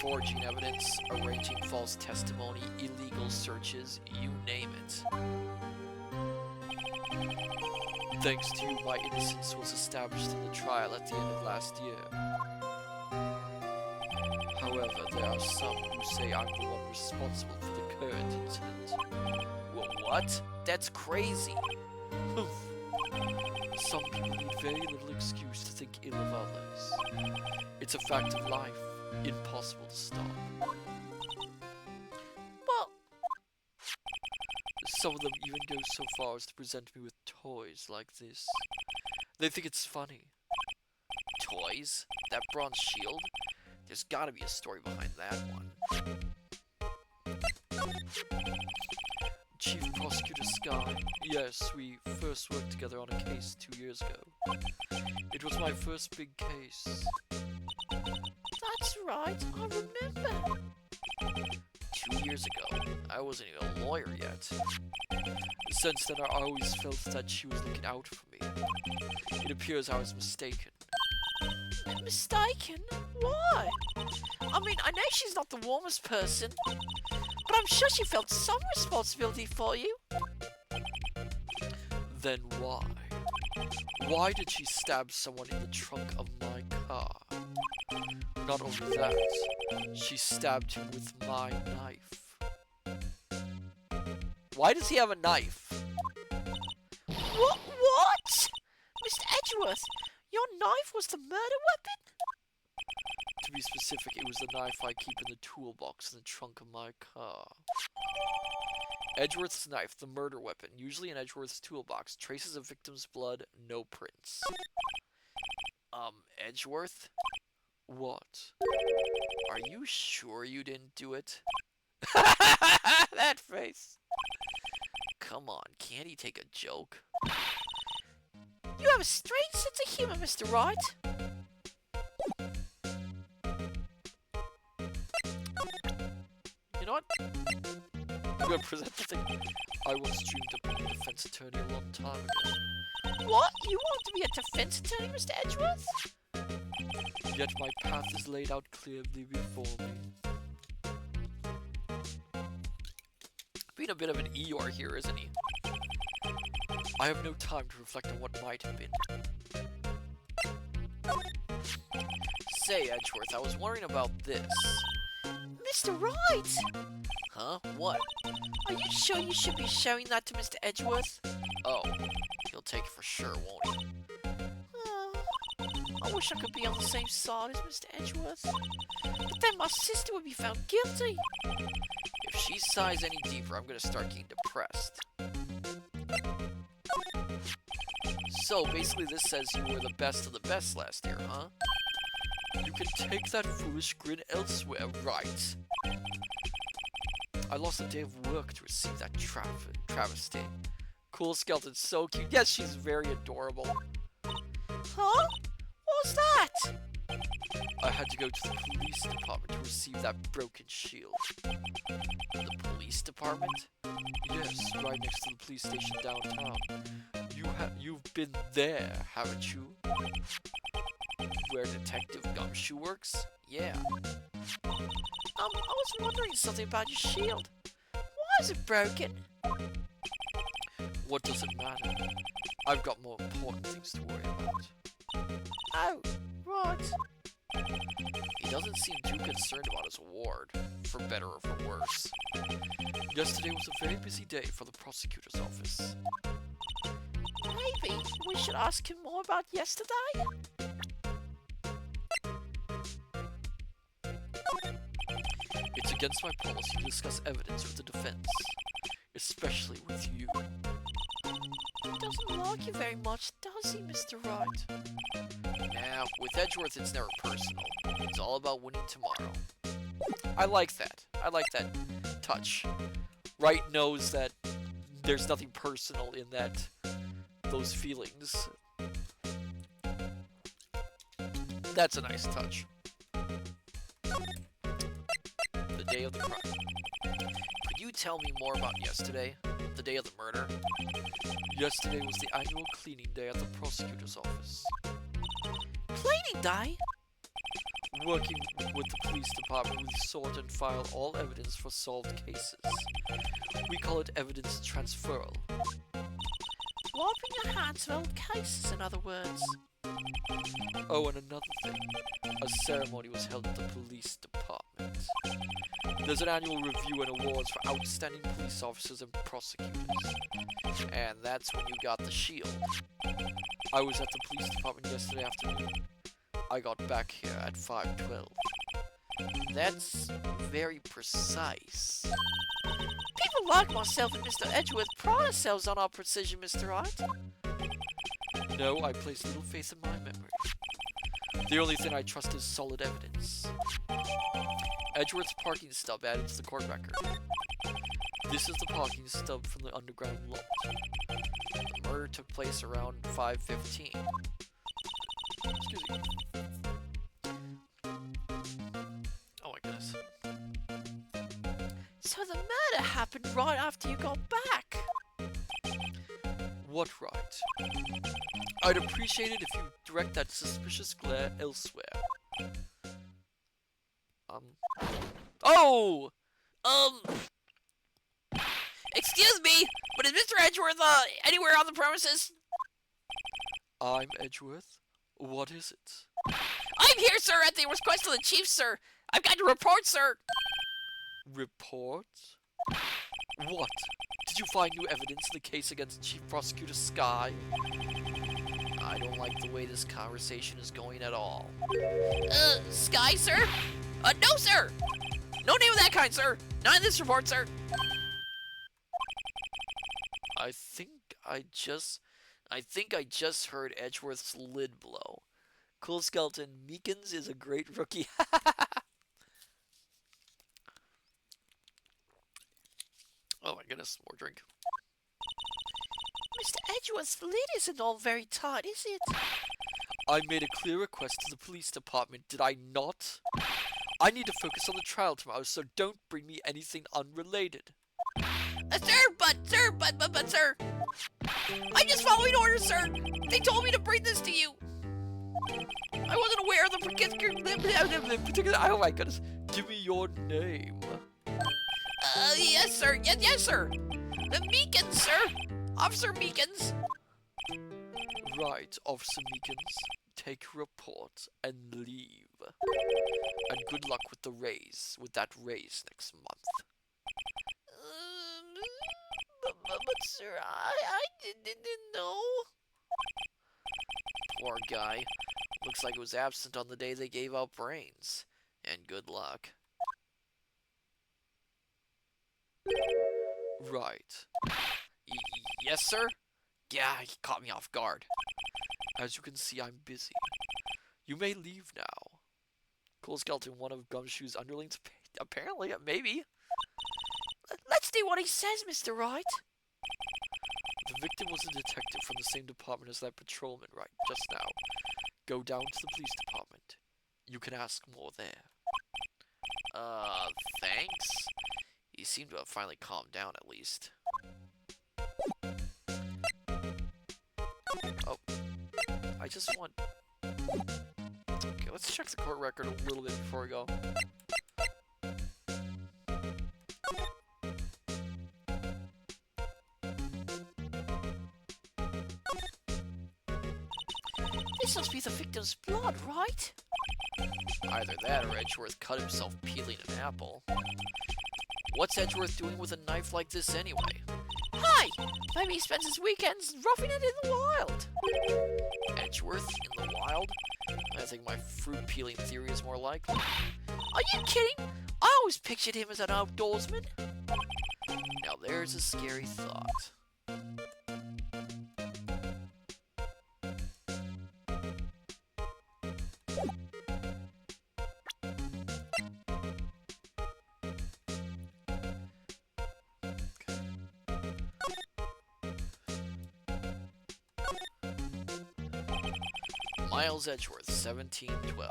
Forging evidence, arranging false testimony, illegal searches, you name it. Thanks to you, my innocence was established in the trial at the end of last year. However, there are some who say I'm the one responsible for the current incident. What? That's crazy. Some people need very little excuse to think ill of others. It's a fact of life, impossible to stop. Well, some of them even go so far as to present me with toys like this. They think it's funny. Toys? That bronze shield? There's gotta be a story behind that one. Chief Prosecutor Sky. Yes, we first worked together on a case 2 years ago. It was my first big case. that's right. I remember. 2 years ago, I wasn't even a lawyer yet. Since then, I always felt that she was looking out for me. It appears I was mistaken. Mistaken? Why? I mean, I know she's not the warmest person, but I'm sure she felt some responsibility for you. Then why? Why did she stab someone in the trunk of my car? Not only that, she stabbed him with my knife. Why does he have a knife? What? Mr. Edgeworth, your knife was the murder weapon? To be specific, it was the knife I keep in the toolbox in the trunk of my car. Edgeworth's knife, the murder weapon, usually in Edgeworth's toolbox, traces of victim's blood, no prints. Edgeworth? What? Are you sure you didn't do it? That face! Come on, can't he take a joke? You have a strange sense of humor, Mr. Wright. You know what? I'm gonna present the thing. I once dreamed of being a defense attorney a long time ago. What? You want to be a defense attorney, Mr. Edgeworth? Yet my path is laid out clearly before me. being a bit of an Eeyore here, isn't he? I have no time to reflect on what might have been. Say, Edgeworth, I was wondering about this. Mr. Wright! Huh? What? Are you sure you should be showing that to Mr. Edgeworth? Oh, he'll take it for sure, won't he? Oh, I wish I could be on the same side as Mr. Edgeworth. But then my sister would be found guilty. If she sighs any deeper, I'm gonna start getting depressed. So, basically this says you were the best of the best last year, huh? You can take that foolish grin elsewhere, Wright. I lost a day of work to receive that travesty. Cool Skeleton's so cute. Yes, she's very adorable. Huh? What's that? I had to go to the police department to receive that broken shield. The police department? Yes, right next to the police station downtown. You've been there, haven't you? Where Detective Gumshoe works? Yeah. I was wondering something about your shield. Why is it broken? What does it matter? I've got more important things to worry about. Oh, right. He doesn't seem too concerned about his award, for better or for worse. Yesterday was a very busy day for the prosecutor's office. Maybe we should ask him more about yesterday? It's against my policy to discuss evidence with the defense, especially with you. He doesn't like you very much, does he, Mr. Wright? Nah, with Edgeworth it's never personal. It's all about winning tomorrow. I like that. I like that touch. Wright knows that there's nothing personal in those feelings. That's a nice touch. The day of the crime. Could you tell me more about yesterday? The day of the murder? Yesterday was the annual cleaning day at the prosecutor's office. Cleaning day? Working with the police department, we sort and file all evidence for solved cases. We call it evidence transferal. Wiping your hands of old cases, in other words. Oh, and another thing. A ceremony was held at the police department. There's an annual review and awards for outstanding police officers and prosecutors. And that's when you got the shield. I was at the police department yesterday afternoon. I got back here at 5:12. That's very precise. People like myself and Mr. Edgeworth pride ourselves on our precision, Mr. Wright. No, I place little faith in my memory. The only thing I trust is solid evidence. Edgeworth's parking stub added to the court record. This is the parking stub from the underground lot. The murder took place around 5:15. Excuse me. Oh my goodness. So the murder happened right after you got back. What right? I'd appreciate it if you direct that suspicious glare elsewhere. Oh! Excuse me, but is Mr. Edgeworth, anywhere on the premises? I'm Edgeworth. What is it? I'm here, sir, at the request of the chief, sir. I've got to report, sir. Report? What? Did you find new evidence in the case against Chief Prosecutor Sky? I don't like the way this conversation is going at all. Sky, sir? No, sir! No name of that kind, sir! Not in this report, sir! I think I just heard Edgeworth's lid blow. Cool Skeleton, Meekins is a great rookie. Oh my goodness, more drink. Mr. Edgeworth's lid isn't all very tight, is it? I made a clear request to the police department, did I not? I need to focus on the trial tomorrow, so don't bring me anything unrelated. Sir, I'm just following orders, sir. They told me to bring this to you. I wasn't aware of the particular. Oh my goodness, give me your name. Yes, sir. Yes, sir. The Meekins, sir. Officer Meekins. Right, Officer Meekins. Take your report and leave. And good luck with that raise next month. But sir, I didn't know. Poor guy. Looks like he was absent on the day they gave out brains. And good luck. Right. Yes, sir? Yeah, he caught me off guard. As you can see, I'm busy. You may leave now. Cool Skeleton, one of Gumshoe's underlings? Apparently, maybe. Let's do what he says, Mr. Wright. The victim was a detective from the same department as that patrolman, right, just now. Go down to the police department. You can ask more there. Thanks? He seemed to have finally calmed down at least. Oh. I just want... Okay, let's check the court record a little bit before we go. This must be the victim's blood, right? Either that or Edgeworth cut himself peeling an apple. What's Edgeworth doing with a knife like this anyway? Hi! Maybe he spends his weekends roughing it in the wild. Edgeworth in the wild? I think my fruit peeling theory is more likely. Are you kidding? I always pictured him as an outdoorsman. Now there's a scary thought. Miles Edgeworth, 1712.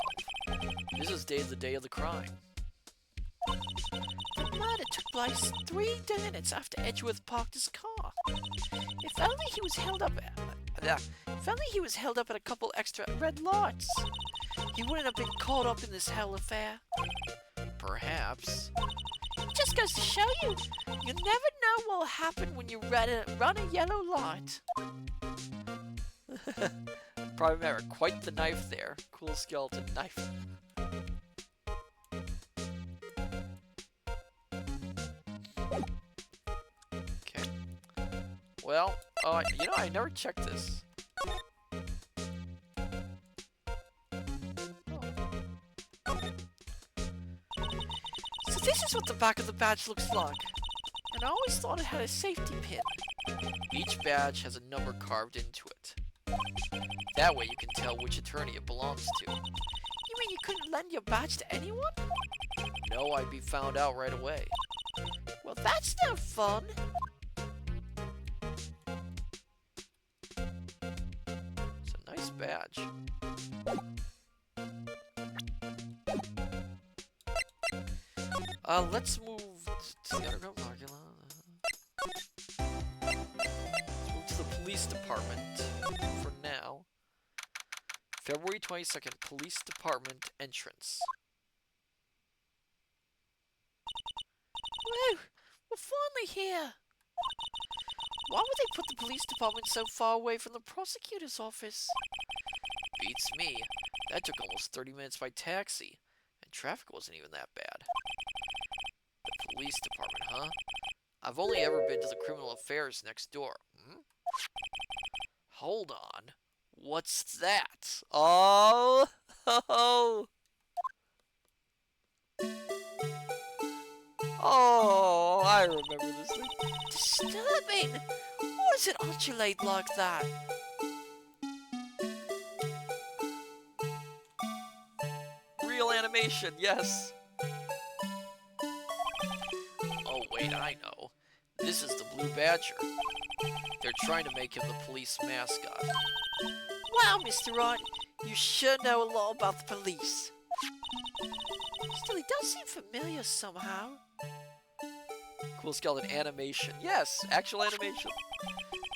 This is the day of the crime. The murder took place 3 minutes after Edgeworth parked his car. If only he was held up at a couple extra red lights, he wouldn't have been caught up in this hell affair. Perhaps. It just goes to show you, you never know what'll happen when you run a yellow light. Private Maverick, quite the knife there. Cool Skeleton knife. Okay. Well, you know, I never checked this. So this is what the back of the badge looks like. And I always thought it had a safety pin. Each badge has a number carved into it. That way you can tell which attorney it belongs to. You mean you couldn't lend your badge to anyone? No, I'd be found out right away. Well, that's no fun. It's a nice badge. Let's move to the underground parking lot. Let's move to the police department for now. February 22nd, police department entrance. Woo! We're finally here. Why would they put the police department so far away from the prosecutor's office? Beats me. That took almost 30 minutes by taxi. And traffic wasn't even that bad. The police department, huh? I've only ever been to the criminal affairs next door. Hold on. What's that? Oh! Oh, I remember this thing. Disturbing! Why does it undulate like that? Real animation, yes. Oh, wait, I know. This is the Blue Badger. They're trying to make him the police mascot. Wow, Mr. Wright, you sure know a lot about the police. Still, he does seem familiar somehow. Cool Skeleton animation. Yes, actual animation.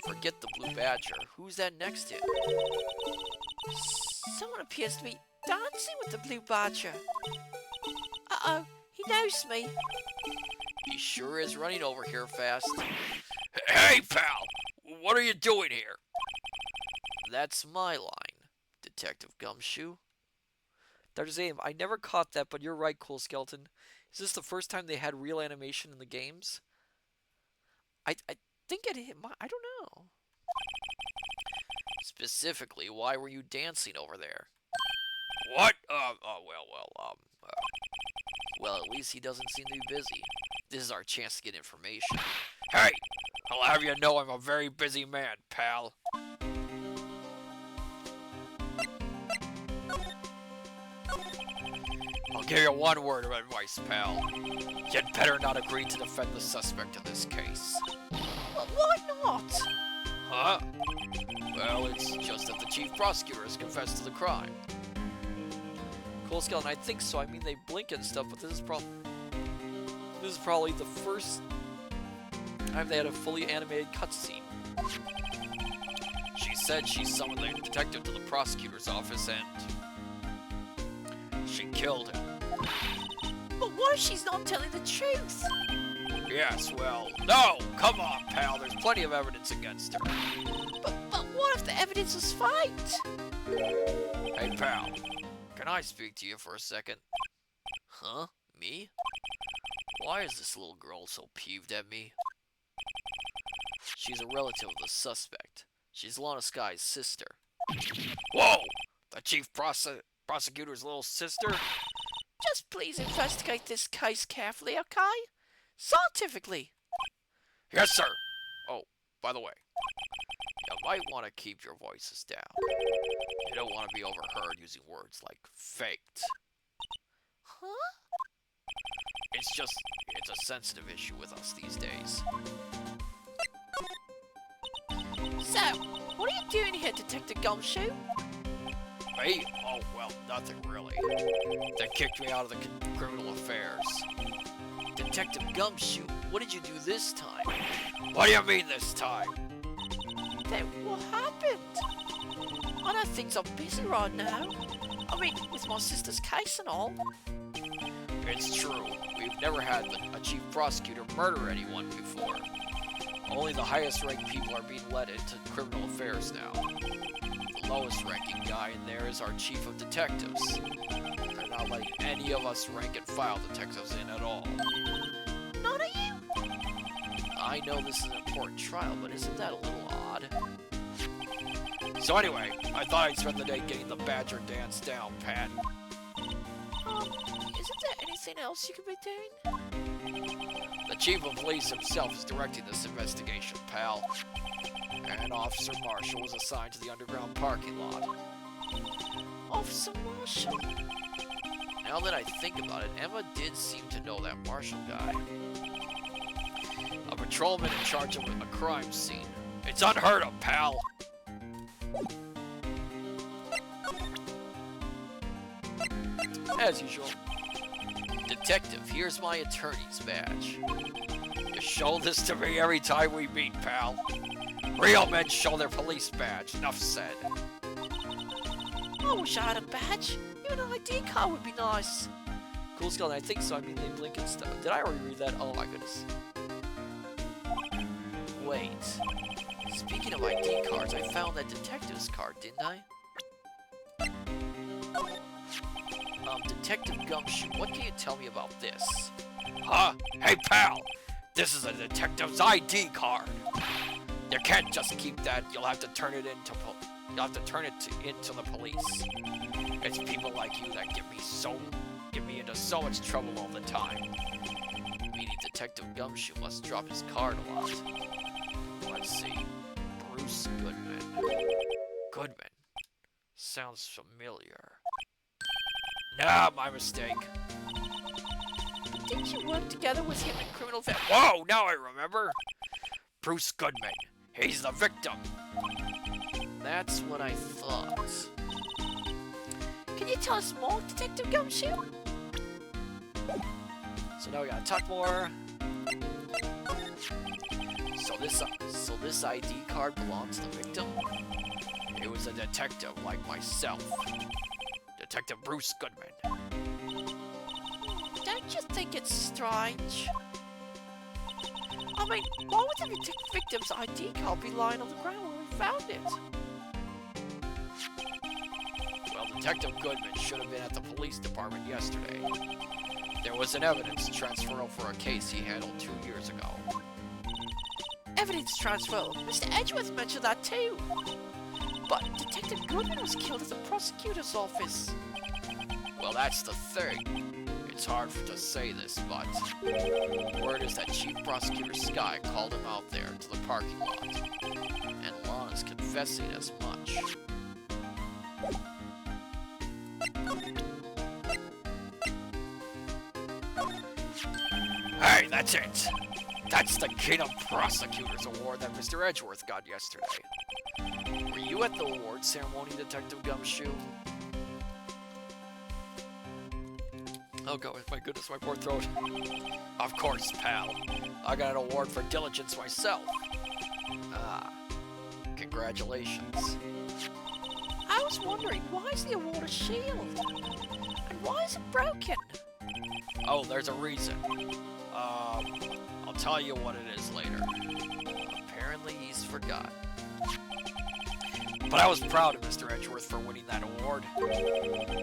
Forget the Blue Badger. Who's that next to him? Someone appears to be dancing with the Blue Badger. Uh-oh, he knows me. He sure is running over here fast. Hey, pal! What are you doing here? That's my line, Detective Gumshoe. Dr. Zayim, I never caught that, but you're right, Cool Skeleton. Is this the first time they had real animation in the games? I think I don't know. Specifically, why were you dancing over there? What? Well, at least he doesn't seem to be busy. This is our chance to get information. Hey! I'll have you know I'm a very busy man, pal. I'll give you one word of advice, pal. You'd better not agree to defend the suspect in this case. Well, why not? Huh? Well, it's just that the chief prosecutor has confessed to the crime. Cool Skeleton, I think so. I mean, they blink and stuff, but this is probably the first time they had a fully animated cutscene. She said she summoned the detective to the prosecutor's office and she killed him. But what if she's not telling the truth? Yes, well, no! Come on, pal, there's plenty of evidence against her. But what if the evidence was faked? Hey, pal, can I speak to you for a second? Huh? Me? Why is this little girl so peeved at me? She's a relative of the suspect. She's Lana Sky's sister. Whoa! The chief prosecutor's little sister? Just please investigate this case carefully, okay? Scientifically. Yes, sir. Oh, by the way, you might want to keep your voices down. You don't want to be overheard using words like faked. Huh? It's a sensitive issue with us these days. So, what are you doing here, Detective Gumshoe? Me? Oh, well, nothing really. They kicked me out of the criminal affairs. Detective Gumshoe, what did you do this time? What do you mean this time? Then what happened? I know things are busy right now. I mean, with my sister's case and all. It's true. We've never had a chief prosecutor murder anyone before. Only the highest ranked people are being led into criminal affairs now. The lowest ranking guy in there is our chief of detectives. They're not letting any of us rank and file detectives in at all. None of you? I know this is an important trial, but isn't that a little odd? So anyway, I thought I'd spend the day getting the badger dance down, Pat. Isn't there anything else you could be doing? The chief of police himself is directing this investigation, pal. And Officer Marshall was assigned to the underground parking lot. Officer Marshall? Now that I think about it, Emma did seem to know that Marshall guy. A patrolman in charge of a crime scene. It's unheard of, pal! As usual. Detective, here's my attorney's badge. You show this to me every time we meet, pal. Real men show their police badge. Enough said. I wish I had a badge. Even an ID card would be nice. Cool Skeleton, I think so. I mean, they blink and stuff. Did I already read that? Oh my goodness. Wait. Speaking of ID cards, I found that detective's card, didn't I? Detective Gumshoe, what can you tell me about this? Huh? Hey, pal! This is a detective's ID card! You can't just keep that, you'll have to turn it into the police. It's people like you that get me into so much trouble all the time. Meaning Detective Gumshoe must drop his card a lot. Let's see. Bruce Goodman. Goodman. Sounds familiar. Nah, my mistake. But didn't you work together with him in criminal affairs? Whoa, now I remember. Bruce Goodman. He's the victim. That's what I thought. Can you tell us more, Detective Gumshoe? So now we gotta talk more. So this ID card belongs to the victim? It was a detective like myself. Detective Bruce Goodman. Don't you think it's strange? I mean, why would the victim's ID card be lying on the ground where we found it? Well, Detective Goodman should have been at the police department yesterday. There was an evidence transfer for a case he handled 2 years ago. Evidence transfer. Mr. Edgeworth mentioned that too. But Detective Goodman was killed at the prosecutor's office. Well, that's the thing. It's hard to say this, but word is that Chief Prosecutor Sky called him out there to the parking lot. And Lana's confessing as much. Hey, that's it! That's the Kingdom Prosecutor's Award that Mr. Edgeworth got yesterday. Were you at the award ceremony, Detective Gumshoe? Oh god, my goodness, my poor throat. Of course, pal. I got an award for diligence myself. Ah, congratulations. I was wondering, why is the award a shield? And why is it broken? Oh, there's a reason. I'll tell you what it is later. Apparently he's forgotten. But I was proud of Mr. Edgeworth for winning that award.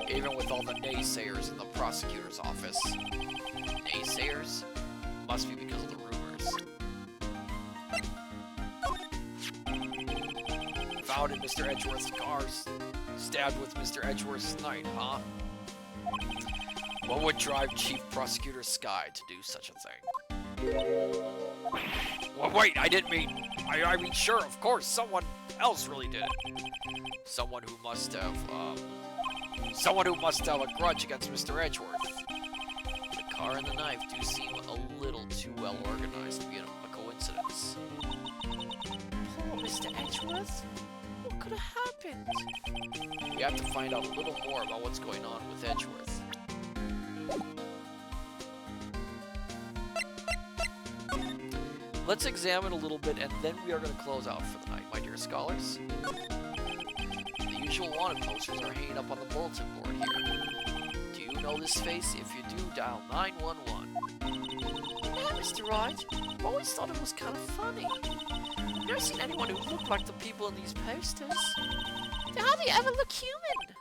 Even with all the naysayers in the prosecutor's office. Naysayers? Must be because of the rumors. Found in Mr. Edgeworth's car, stabbed with Mr. Edgeworth's knife, huh? What would drive Chief Prosecutor Sky to do such a thing? Well, wait, I didn't mean... I mean, sure, of course, someone else really did it. Someone who must have a grudge against Mr. Edgeworth. The car and the knife do seem a little too well organized to be a coincidence. Poor Mr. Edgeworth? What could have happened? We have to find out a little more about what's going on with Edgeworth. Let's examine a little bit, and then we are going to close out for the night, my dear scholars. The usual wanted posters are hanging up on the bulletin board here. Do you know this face? If you do, dial 911. Yeah, Mr. Wright. I've always thought it was kind of funny. I've never seen anyone who looked like the people in these posters. They hardly ever look human.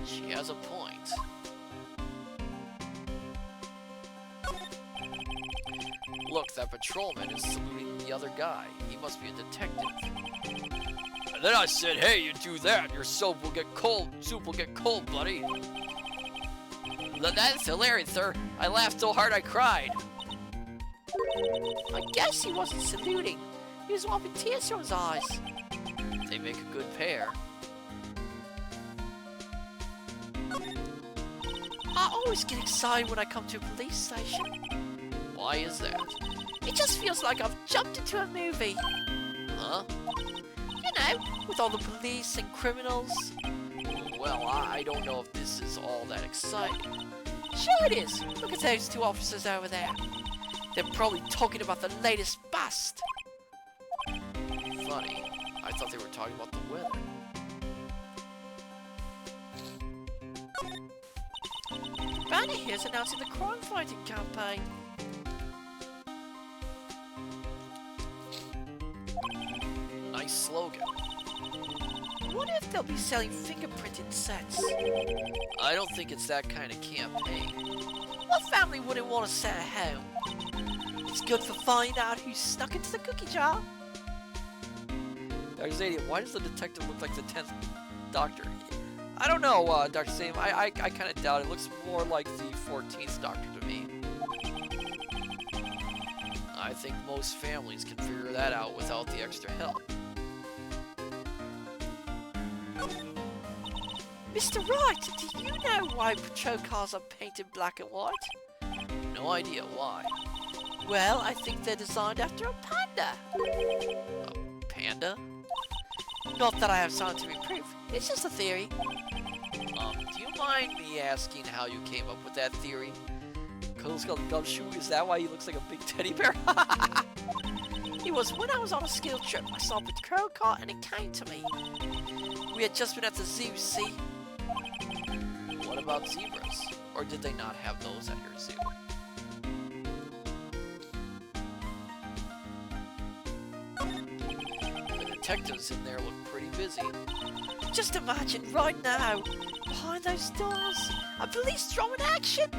She has a point. Look, that patrolman is saluting the other guy. He must be a detective. And then I said, hey, you do that, your soup will get cold, buddy. That's hilarious, sir. I laughed so hard I cried. I guess he wasn't saluting. He was wiping tears from his eyes. They make a good pair. I always get excited when I come to a police station. Why is that? It just feels like I've jumped into a movie. Huh? You know, with all the police and criminals. Well, I don't know if this is all that exciting. Sure it is. Look at those two officers over there. They're probably talking about the latest bust. Funny. I thought they were talking about the weather. Banner here's announcing the crime-fighting campaign. Nice slogan. I wonder if they'll be selling fingerprinted sets. I don't think it's that kind of campaign. What family wouldn't want a set at home? It's good for finding out who snuck into the cookie jar. Dr. Zadium, why does the detective look like the 10th Doctor? I don't know, Dr. Zadium. I kind of doubt it. It looks more like the 14th Doctor to me. I think most families can figure that out without the extra help. Mr. Wright, do you know why patrol cars are painted black and white? No idea why. Well, I think they're designed after a panda. A panda? Not that I have scientific proof. It's just a theory. Do you mind me asking how you came up with that theory? Cuddle Skull Gumshoe, is that why he looks like a big teddy bear? It was when I was on a skill trip. I saw a patrol car and it came to me. We had just been at the zoo, see? What about zebras? Or did they not have those at your zoo? detectives in there look pretty busy. Just imagine right now, behind those doors, a police drama in action.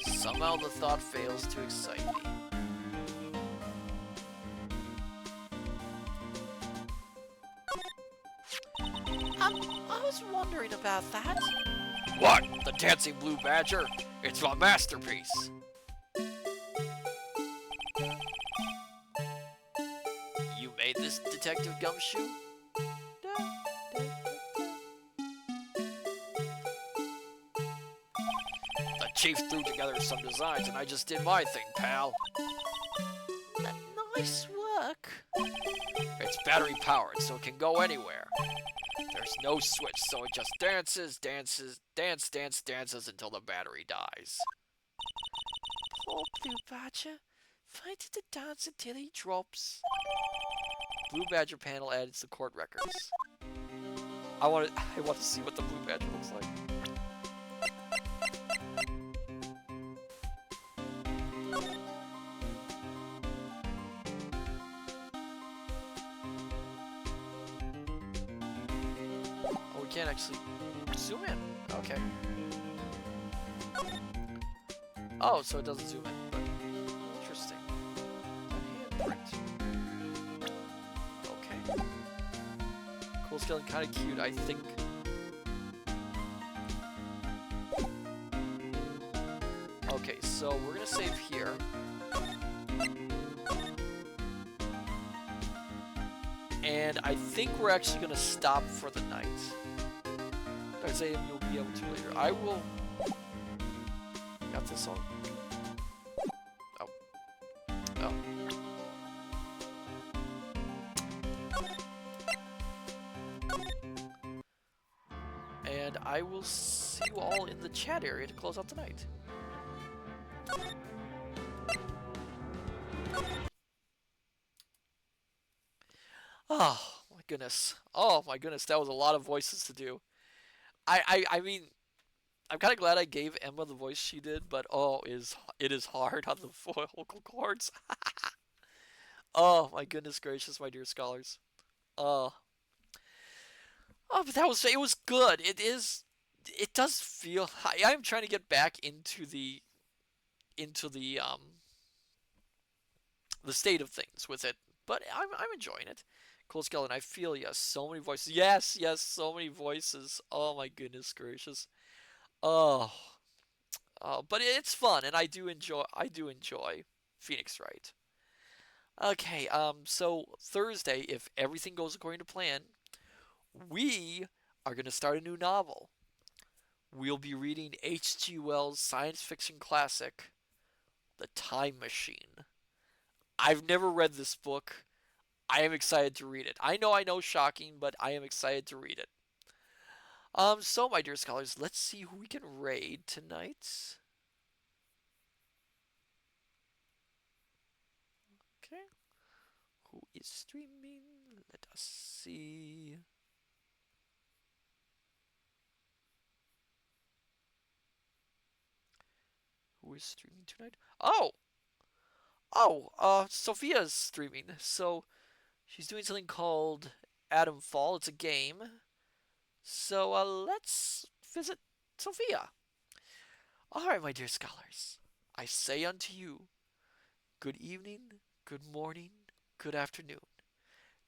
Somehow the thought fails to excite me. I was wondering about that. What? The Dancing Blue Badger? It's a masterpiece. You made this, Detective Gumshoe? The chief threw together some designs and I just did my thing, pal. Nice work. It's battery powered, so it can go anywhere. There's no switch, so it just dances until the battery dies. Poor Blue Badger. Fighting to dance until he drops. Blue Badger panel adds the court records. I want to see what the Blue Badger looks like. Oh, we can't actually zoom in. Okay. Oh, so it doesn't zoom in, but interesting. Handprint. Okay. Cool skeleton, kind of cute, I think. Okay, so we're gonna save here. And I think we're actually gonna stop for the night. Isaiah, you'll be able to later. I will. Got this on. Oh. Oh. And I will see you all in the chat area to close out the night. Oh my goodness. Oh my goodness, that was a lot of voices to do. I mean, I'm kind of glad I gave Emma the voice she did, but it is hard on the vocal cords. Oh my goodness gracious, my dear scholars. Oh, but it was good. It does feel. I'm trying to get back into the state of things with it, but I'm enjoying it. Cool Skeleton, I feel yes, so many voices. Yes, so many voices. Oh my goodness gracious. Oh, but it's fun, and I do enjoy Phoenix Wright. Okay, so Thursday, if everything goes according to plan, we are going to start a new novel. We'll be reading H.G. Wells' science fiction classic, The Time Machine. I've never read this book. I am excited to read it. I know, shocking, but I am excited to read it. So my dear scholars, let's see who we can raid tonight. Okay. Who is streaming? Let us see. Who is streaming tonight? Sophia's streaming. So she's doing something called Atom Fall. It's a game. So let's visit Sophia. All right, my dear scholars. I say unto you, good evening, good morning, good afternoon.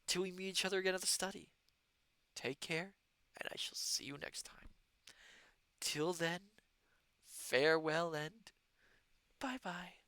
Till we meet each other again at the study. Take care, and I shall see you next time. Till then, farewell and bye-bye.